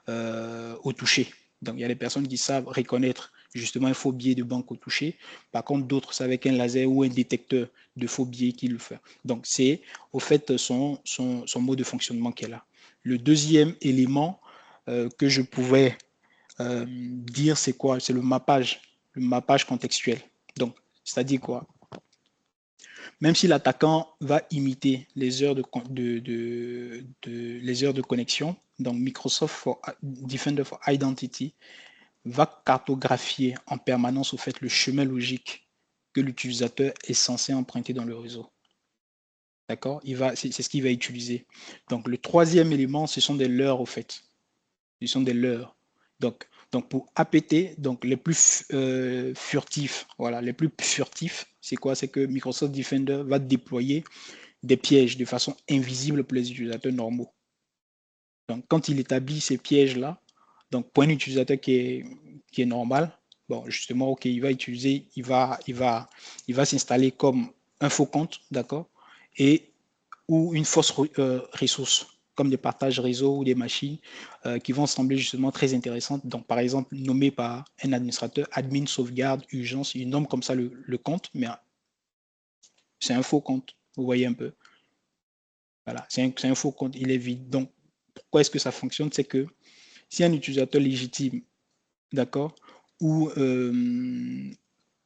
au toucher. Donc, il y a des personnes qui savent reconnaître justement un faux billet de banque au toucher. Par contre, d'autres, c'est avec un laser ou un détecteur de faux billets qui le fait. Donc, c'est au fait son mode de fonctionnement qui est là. Le deuxième élément que je pouvais dire, c'est quoi? C'est le mappage contextuel. Donc, c'est-à-dire quoi? Même si l'attaquant va imiter les heures les heures de connexion, donc Microsoft Defender for Identity va cartographier en permanence au fait le chemin logique que l'utilisateur est censé emprunter dans le réseau. D'accord? C'est ce qu'il va utiliser. Donc le troisième élément, ce sont des leurres au fait. Ce sont des leurres. Donc pour APT, donc les plus furtifs, voilà, les plus furtifs, c'est quoi? C'est que Microsoft Defender va déployer des pièges de façon invisible pour les utilisateurs normaux. Donc, quand il établit ces pièges-là, donc pour un utilisateur qui est normal, bon, justement, ok, il va s'installer comme un faux compte, d'accord, et ou une fausse ressource, comme des partages réseau ou des machines qui vont sembler justement très intéressantes. Donc, par exemple, nommé par un administrateur, admin, sauvegarde, urgence, il nomme comme ça le compte, mais c'est un faux compte. Vous voyez un peu. Voilà, c'est un faux compte, il est vide. Donc, pourquoi est-ce que ça fonctionne? C'est que si un utilisateur légitime, d'accord, ou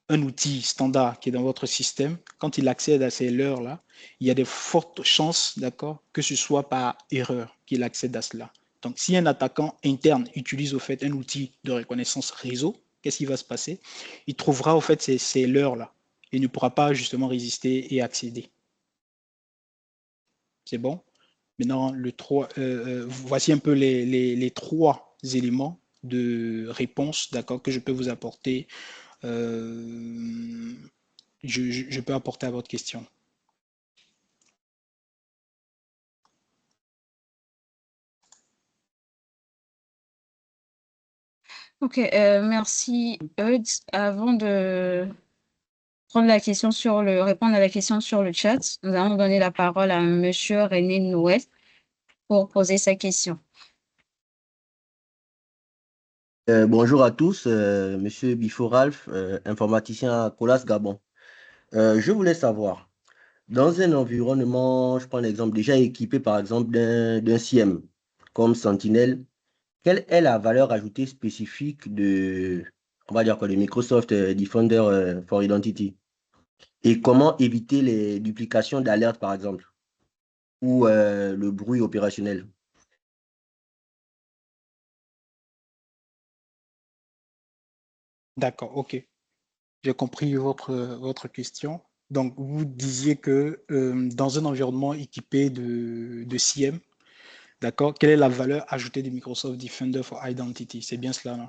un outil standard qui est dans votre système, quand il accède à ces leurres-là, il y a de fortes chances, d'accord, que ce soit par erreur qu'il accède à cela. Donc, si un attaquant interne utilise au fait un outil de reconnaissance réseau, qu'est-ce qui va se passer? Il trouvera au fait ces leurres-là et ne pourra pas justement résister et accéder. C'est bon? Maintenant, voici un peu les trois éléments de réponse, d'accord, que je peux vous apporter. Je peux apporter à votre question. Ok, merci Eudes. Avant de répondre à la question sur le chat, nous allons donner la parole à Monsieur René Noël pour poser sa question. Bonjour à tous, Monsieur Bifo Ralph, informaticien à Colas Gabon. Je voulais savoir, dans un environnement, je prends l'exemple déjà équipé par exemple d'un CIEM comme Sentinel, quelle est la valeur ajoutée spécifique on va dire quoi, de Microsoft Defender for Identity? Et comment éviter les duplications d'alertes par exemple, ou le bruit opérationnel? D'accord, ok. J'ai compris votre question. Donc, vous disiez que dans un environnement équipé de CIEM, d'accord, quelle est la valeur ajoutée de Microsoft Defender for Identity? C'est bien cela, non?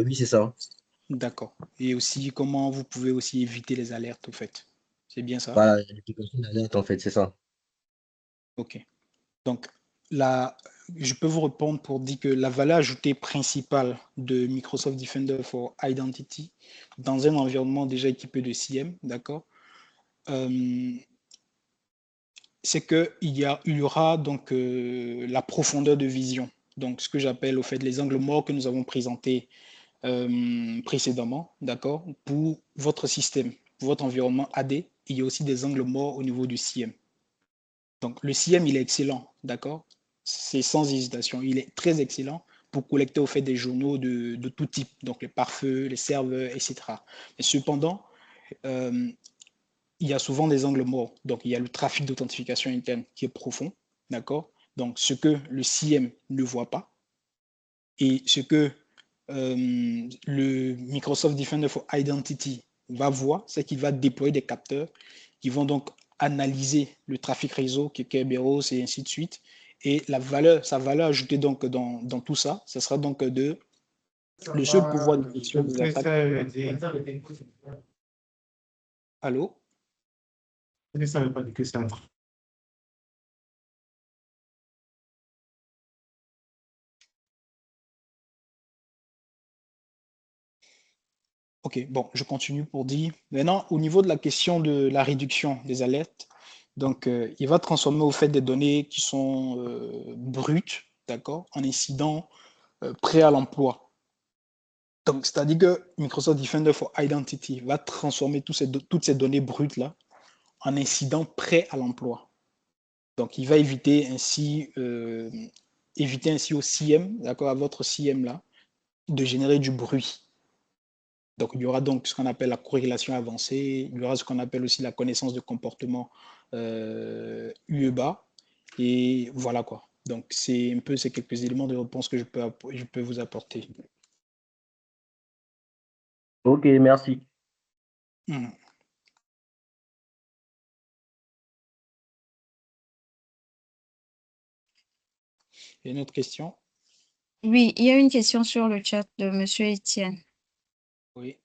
Oui, c'est ça. D'accord. Et aussi, comment vous pouvez aussi éviter les alertes, au fait? C'est bien ça? Voilà, les duplications d'alertes en fait, c'est ça. Ok. Donc, je peux vous répondre pour dire que la valeur ajoutée principale de Microsoft Defender for Identity dans un environnement déjà équipé de CIEM, d'accord, euh, c'est qu'il y aura donc la profondeur de vision. Donc, ce que j'appelle au fait les angles morts que nous avons présentés précédemment, d'accord, pour votre système, pour votre environnement AD il y a aussi des angles morts au niveau du CIEM. Donc, le CIEM, il est excellent, d'accord? C'est sans hésitation. Il est très excellent pour collecter au fait des journaux de tout type, donc les pare-feux, les serveurs, etc. Mais cependant, il y a souvent des angles morts. Donc, il y a le trafic d'authentification interne qui est profond, d'accord? Donc, ce que le CIEM ne voit pas et ce que le Microsoft Defender for Identity va voir, c'est qu'il va déployer des capteurs qui vont donc analyser le trafic réseau, qui est Kerberos et ainsi de suite. Et sa valeur ajoutée donc dans tout ça, ce sera donc le seul pouvoir de détection des attaques. Allô? Ok, bon, je continue pour dire. Maintenant, au niveau de la question de la réduction des alertes, donc il va transformer au fait des données qui sont brutes, d'accord, en incidents prêts à l'emploi. Donc, c'est-à-dire que Microsoft Defender for Identity va transformer toutes ces données brutes-là en incidents prêts à l'emploi. Donc, il va éviter ainsi au CIEM, d'accord, à votre CIEM là, de générer du bruit. Donc, il y aura donc ce qu'on appelle la corrélation avancée, il y aura ce qu'on appelle aussi la connaissance de comportement UEBA, et voilà quoi. Donc, c'est un peu ces quelques éléments de réponse que je peux vous apporter. Ok, merci. Mmh. Il y a une autre question? Oui, il y a une question sur le chat de Monsieur Étienne. Oui.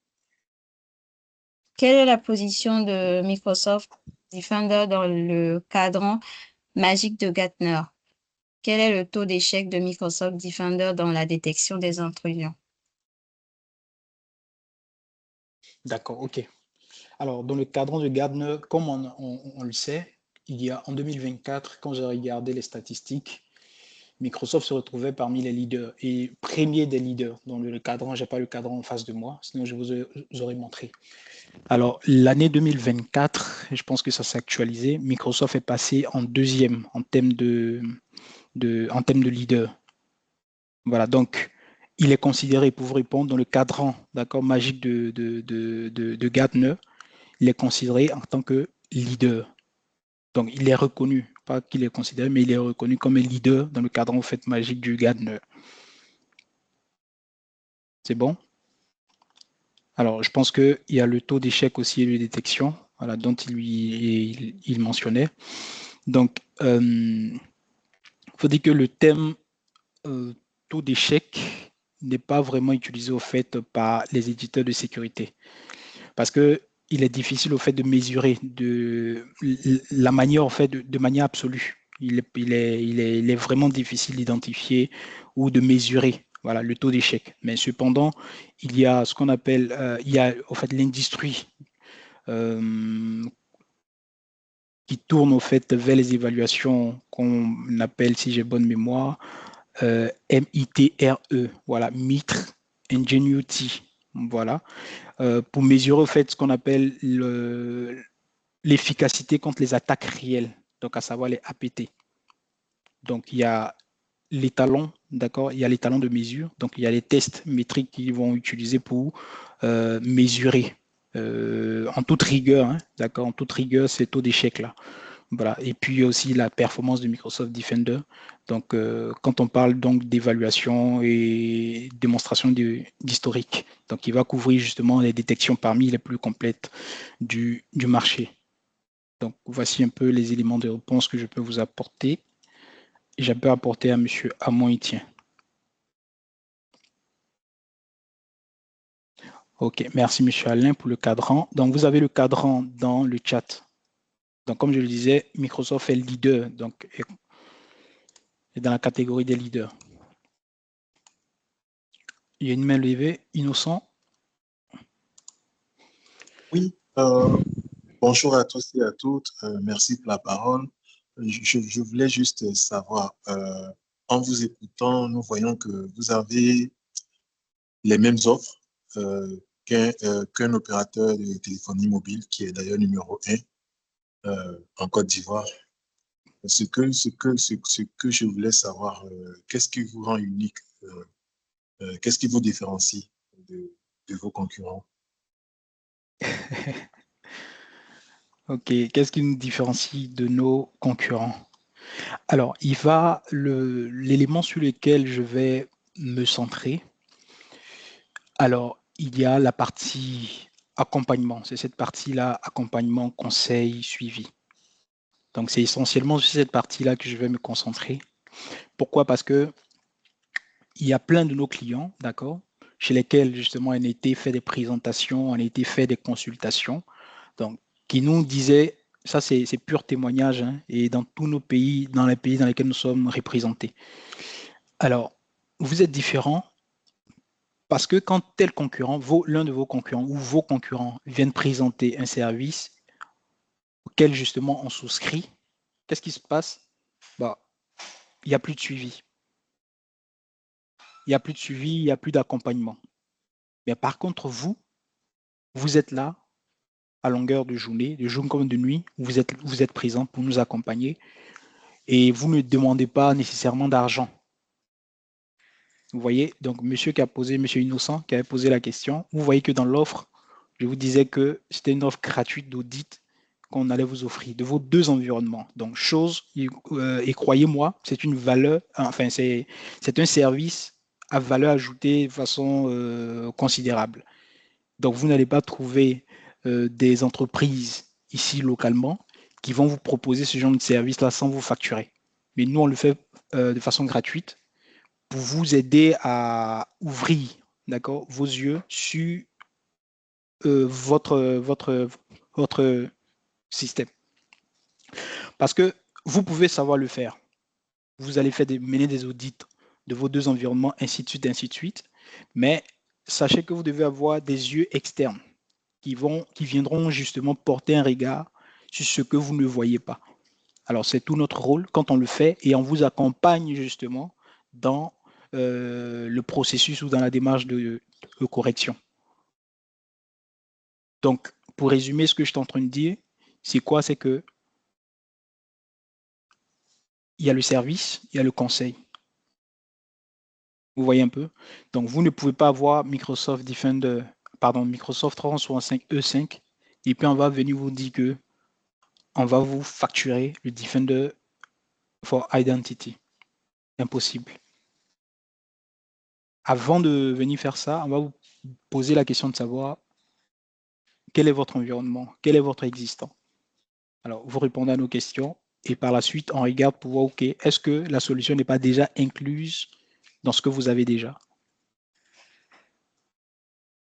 Quelle est la position de Microsoft Defender dans le cadran magique de Gartner? Quel est le taux d'échec de Microsoft Defender dans la détection des intrusions? D'accord, ok. Alors, dans le cadran de Gartner, comme on le sait, il y a en 2024, quand j'ai regardé les statistiques, Microsoft se retrouvait parmi les leaders et premier des leaders dans le cadran. Je n'ai pas le cadran en face de moi, sinon je vous aurais montré. Alors, l'année 2024, je pense que ça s'est actualisé. Microsoft est passé en deuxième en termes de leader. Voilà, donc il est considéré, pour vous répondre, dans le cadran magique de Gartner, il est considéré en tant que leader. Donc, il est reconnu, pas qu'il est considéré, mais il est reconnu comme un leader dans le cadran fait magique du Gartner. C'est bon? Alors, je pense qu'il y a le taux d'échec aussi et de détection, voilà, dont il mentionnait. Donc, il faut dire que le thème taux d'échec n'est pas vraiment utilisé au fait par les éditeurs de sécurité. Parce que il est difficile au fait de mesurer la manière, en fait, de manière absolue. Il est vraiment difficile d'identifier ou de mesurer, voilà, le taux d'échec. Mais cependant, il y a ce qu'on appelle, il y a en fait l'industrie qui tourne au fait vers les évaluations qu'on appelle, si j'ai bonne mémoire, MITRE, voilà, MITRE Ingenuity, voilà, pour mesurer au fait ce qu'on appelle l'efficacité contre les attaques réelles, donc à savoir les APT. Donc il y a l'étalon, d'accord, il y a l'étalon de mesure, donc il y a les tests métriques qu'ils vont utiliser pour mesurer en toute rigueur, hein, d'accord, en toute rigueur ces taux d'échec là. Voilà. Et puis aussi la performance de Microsoft Defender. Donc, quand on parle donc d'évaluation et démonstration d'historique, donc il va couvrir justement les détections parmi les plus complètes du marché. Donc, voici un peu les éléments de réponse que je peux vous apporter. J'ai pu apporter à M. Hamon-Etienne. Ok, merci M. Alain pour le cadran. Donc, vous avez le cadran dans le chat. Donc, comme je le disais, Microsoft est le leader, donc est dans la catégorie des leaders. Il y a une main levée, Innocent. Oui, bonjour à tous et à toutes. Merci pour la parole. Je voulais juste savoir, en vous écoutant, nous voyons que vous avez les mêmes offres qu'un opérateur de téléphonie mobile, qui est d'ailleurs numéro 1 en Côte d'Ivoire. Ce que je voulais savoir, qu'est-ce qui vous rend unique, qu'est-ce qui vous différencie de vos concurrents? Ok, qu'est-ce qui nous différencie de nos concurrents? Alors, l'élément sur lequel je vais me centrer, alors, il y a la partie accompagnement. C'est cette partie-là, accompagnement, conseil, suivi. Donc, c'est essentiellement sur cette partie-là que je vais me concentrer. Pourquoi? Parce que il y a plein de nos clients, d'accord, chez lesquels justement on a été fait des présentations, on a été fait des consultations, donc qui nous disaient, ça c'est pur témoignage, hein, et dans tous nos pays, dans les pays dans lesquels nous sommes représentés. Alors, vous êtes différents parce que quand tel concurrent, l'un de vos concurrents ou vos concurrents viennent présenter un service auquel justement on souscrit, qu'est-ce qui se passe? Bah, il n'y a plus de suivi. Il n'y a plus de suivi, il n'y a plus d'accompagnement. Mais par contre, vous êtes là à longueur de journée, de jour comme de nuit, vous êtes présent pour nous accompagner et vous ne demandez pas nécessairement d'argent. Vous voyez, donc monsieur Innocent qui avait posé la question, vous voyez que dans l'offre, je vous disais que c'était une offre gratuite d'audit qu'on allait vous offrir de vos deux environnements. Donc, et croyez-moi, c'est une valeur, enfin, c'est un service à valeur ajoutée de façon considérable. Donc, vous n'allez pas trouver des entreprises ici localement qui vont vous proposer ce genre de service-là sans vous facturer. Mais nous, on le fait de façon gratuite pour vous aider à ouvrir, d'accord, vos yeux sur votre système. Parce que vous pouvez savoir le faire. Vous allez mener des audits de vos deux environnements, ainsi de suite, ainsi de suite. Mais sachez que vous devez avoir des yeux externes qui viendront justement porter un regard sur ce que vous ne voyez pas. Alors, c'est tout notre rôle quand on le fait et on vous accompagne justement dans le processus ou dans la démarche de correction. Donc, pour résumer ce que je suis en train de dire, c'est quoi? C'est que il y a le service, il y a le conseil. Vous voyez un peu? Donc, vous ne pouvez pas avoir Microsoft 365 E5 et puis on va venir vous dire que on va vous facturer le Defender for Identity. Impossible. Avant de venir faire ça, on va vous poser la question de savoir quel est votre environnement, quel est votre existant. Alors, vous répondez à nos questions et par la suite, on regarde pour voir, OK, est-ce que la solution n'est pas déjà incluse dans ce que vous avez déjà?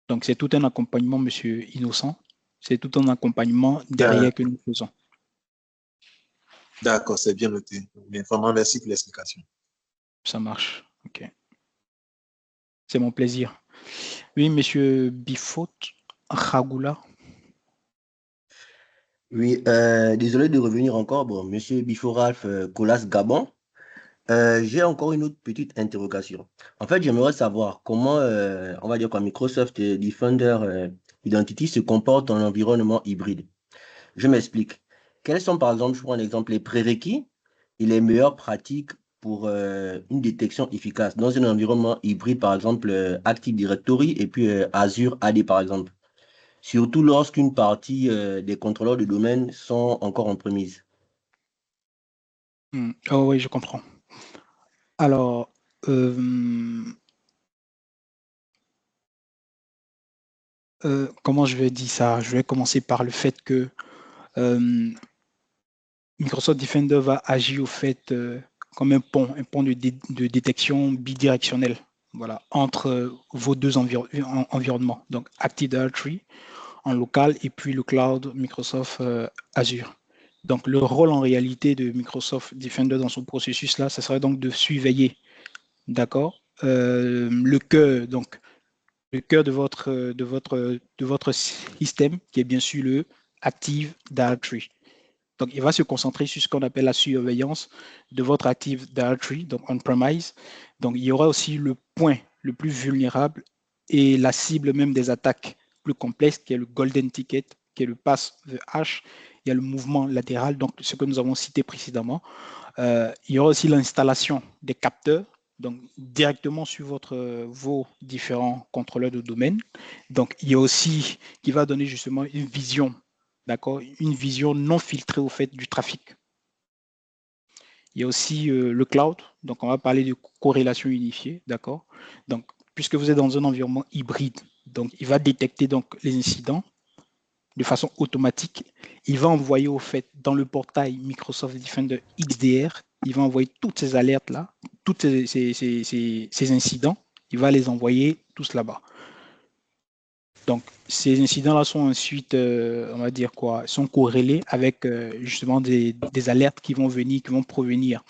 Donc, c'est tout un accompagnement, Monsieur Innocent. C'est tout un accompagnement derrière que nous faisons. D'accord, c'est bien noté. Mais vraiment, merci pour l'explication. Ça marche. OK. C'est mon plaisir. Oui, Monsieur Bifot Ragoula. Oui, désolé de revenir encore. Bon, Monsieur Biforalf Colas Gabon, j'ai encore une autre petite interrogation. En fait, j'aimerais savoir comment, on va dire quoi, Microsoft Defender Identity se comporte en environnement hybride. Je m'explique. Quels sont, par exemple, je prends un exemple, les prérequis et les meilleures pratiques pour une détection efficace dans un environnement hybride, par exemple, Active Directory et puis Azure AD, par exemple. Surtout lorsqu'une partie des contrôleurs de domaine sont encore en premise. Oh oui, je comprends. Alors, comment je vais dire ça? Je vais commencer par le fait que Microsoft Defender va agir au fait comme un pont de détection bidirectionnel, voilà, entre vos deux environnements, donc Active Directory en local et puis le cloud Microsoft Azure. Donc le rôle en réalité de Microsoft Defender dans ce processus-là, ce serait donc de surveiller, d'accord, le cœur de votre système, qui est bien sûr le Active Directory. Donc, il va se concentrer sur ce qu'on appelle la surveillance de votre Active Directory, donc on-premise. Donc, il y aura aussi le point le plus vulnérable et la cible même des attaques plus complexes, qui est le Golden Ticket, qui est le pass the hash, il y a le mouvement latéral, donc ce que nous avons cité précédemment. Il y aura aussi l'installation des capteurs, donc directement sur vos différents contrôleurs de domaine. Donc, il y a aussi qui va donner justement une vision, d'accord, une vision non filtrée au fait du trafic. Il y a aussi le cloud, donc on va parler de corrélation unifiée, d'accord. Donc, puisque vous êtes dans un environnement hybride, donc il va détecter donc les incidents de façon automatique. Il va envoyer au fait dans le portail Microsoft Defender XDR, il va envoyer toutes ces alertes-là, tous ces incidents, il va les envoyer tous là-bas. Donc, ces incidents-là sont ensuite, on va dire quoi, sont corrélés avec justement des alertes qui vont venir, qui vont provenir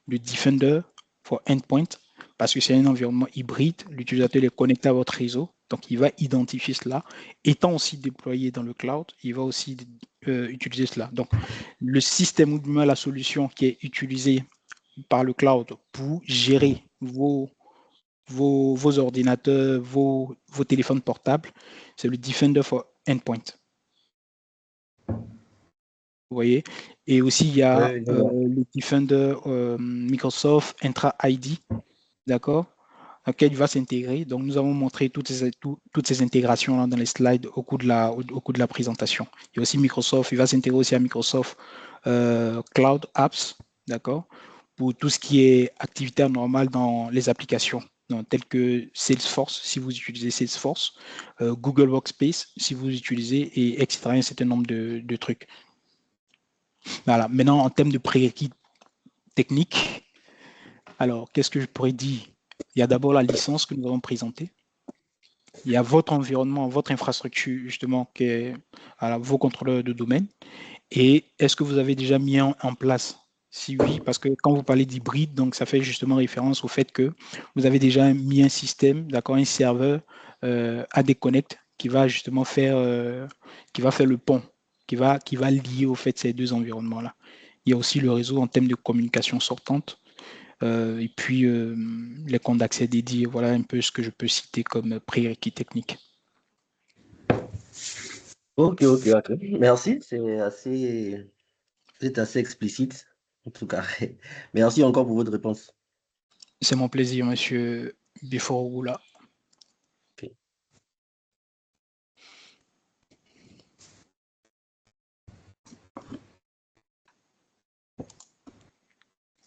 du Defender for Endpoint, parce que c'est un environnement hybride, l'utilisateur est connecté à votre réseau, donc il va identifier cela. Étant aussi déployé dans le cloud, il va aussi utiliser cela. Donc, le système ou du moins la solution qui est utilisée par le cloud pour gérer vos ordinateurs, vos téléphones portables, c'est le Defender for Endpoint. Vous voyez? Et aussi, il y a le Defender Microsoft Entra ID, d'accord, auquel il va s'intégrer. Donc, nous avons montré toutes ces intégrations-là dans les slides au cours de la présentation. Il y a aussi Microsoft, il va s'intégrer aussi à Microsoft Cloud Apps, d'accord, pour tout ce qui est activité anormale dans les applications, telles que Salesforce, si vous utilisez Salesforce, Google Workspace, si vous utilisez, et etc., un certain nombre de trucs. Voilà. Maintenant, en termes de prérequis techniques, alors, qu'est-ce que je pourrais dire? Il y a d'abord la licence que nous avons présentée. Il y a votre environnement, votre infrastructure, justement, qui est vos contrôleurs de domaine. Et est-ce que vous avez déjà mis en place? Si oui, parce que quand vous parlez d'hybride, donc ça fait justement référence au fait que vous avez déjà mis un système, d'accord, un serveur AD Connect qui va justement faire, le pont, qui va lier au fait ces deux environnements-là. Il y a aussi le réseau en termes de communication sortante. Et puis les comptes d'accès dédiés, voilà un peu ce que je peux citer comme prérequis technique. Ok. Merci, c'est assez explicite, en tout cas. Merci encore pour votre réponse. C'est mon plaisir, monsieur Biforogula. Ok.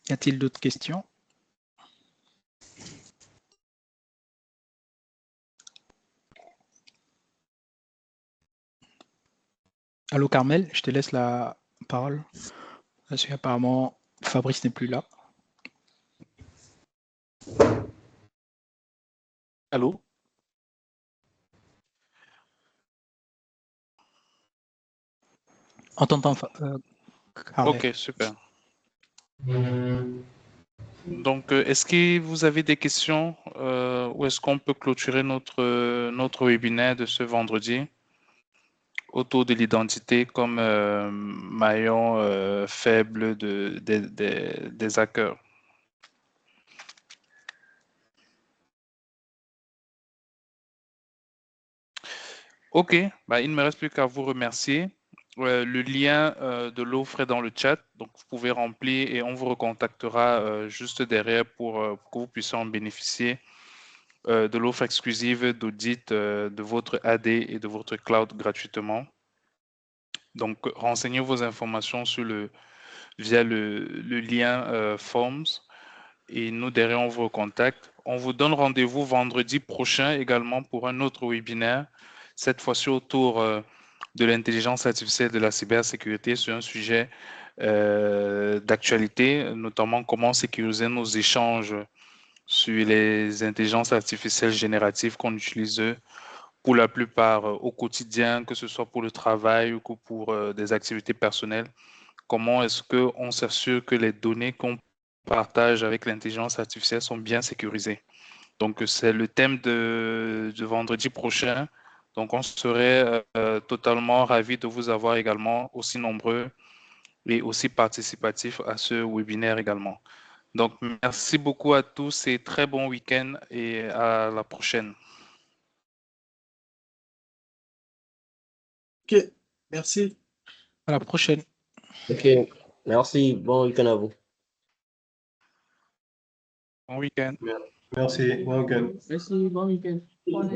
Y a-t-il d'autres questions? Allô Carmel, je te laisse la parole. Parce qu'apparemment, Fabrice n'est plus là. Allô? On t'entend, Carmel. Ok, super. Donc, est-ce que vous avez des questions ou est-ce qu'on peut clôturer notre webinaire de ce vendredi autour de l'identité comme maillon faible des hackers? Ok, bah, il ne me reste plus qu'à vous remercier. Le lien de l'offre est dans le chat, donc vous pouvez remplir et on vous recontactera juste derrière pour que vous puissiez en bénéficier de l'offre exclusive d'audit de votre AD et de votre cloud gratuitement. Donc, renseignez vos informations via le lien Forms et nous derrière on vous recontacte. On vous donne rendez-vous vendredi prochain également pour un autre webinaire, cette fois-ci autour de l'intelligence artificielle de la cybersécurité sur un sujet d'actualité, notamment comment sécuriser nos échanges sur les intelligences artificielles génératives qu'on utilise pour la plupart au quotidien, que ce soit pour le travail ou pour des activités personnelles. Comment est-ce qu'on s'assure que les données qu'on partage avec l'intelligence artificielle sont bien sécurisées? Donc, c'est le thème de vendredi prochain. Donc, on serait totalement ravis de vous avoir également aussi nombreux et aussi participatifs à ce webinaire également. Donc, merci beaucoup à tous et très bon week-end et à la prochaine. Ok, merci. À la prochaine. Ok, merci. Bon week-end à vous. Bon week-end. Merci, bon week-end. Merci, bon week-end.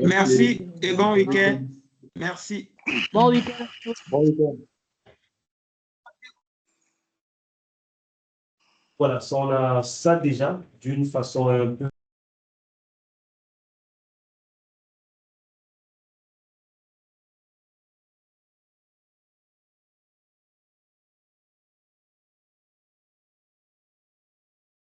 Merci et bon week-end. Merci. Bon week-end à tous. Bon week-end. Voilà, ça, on a ça déjà d'une façon un peu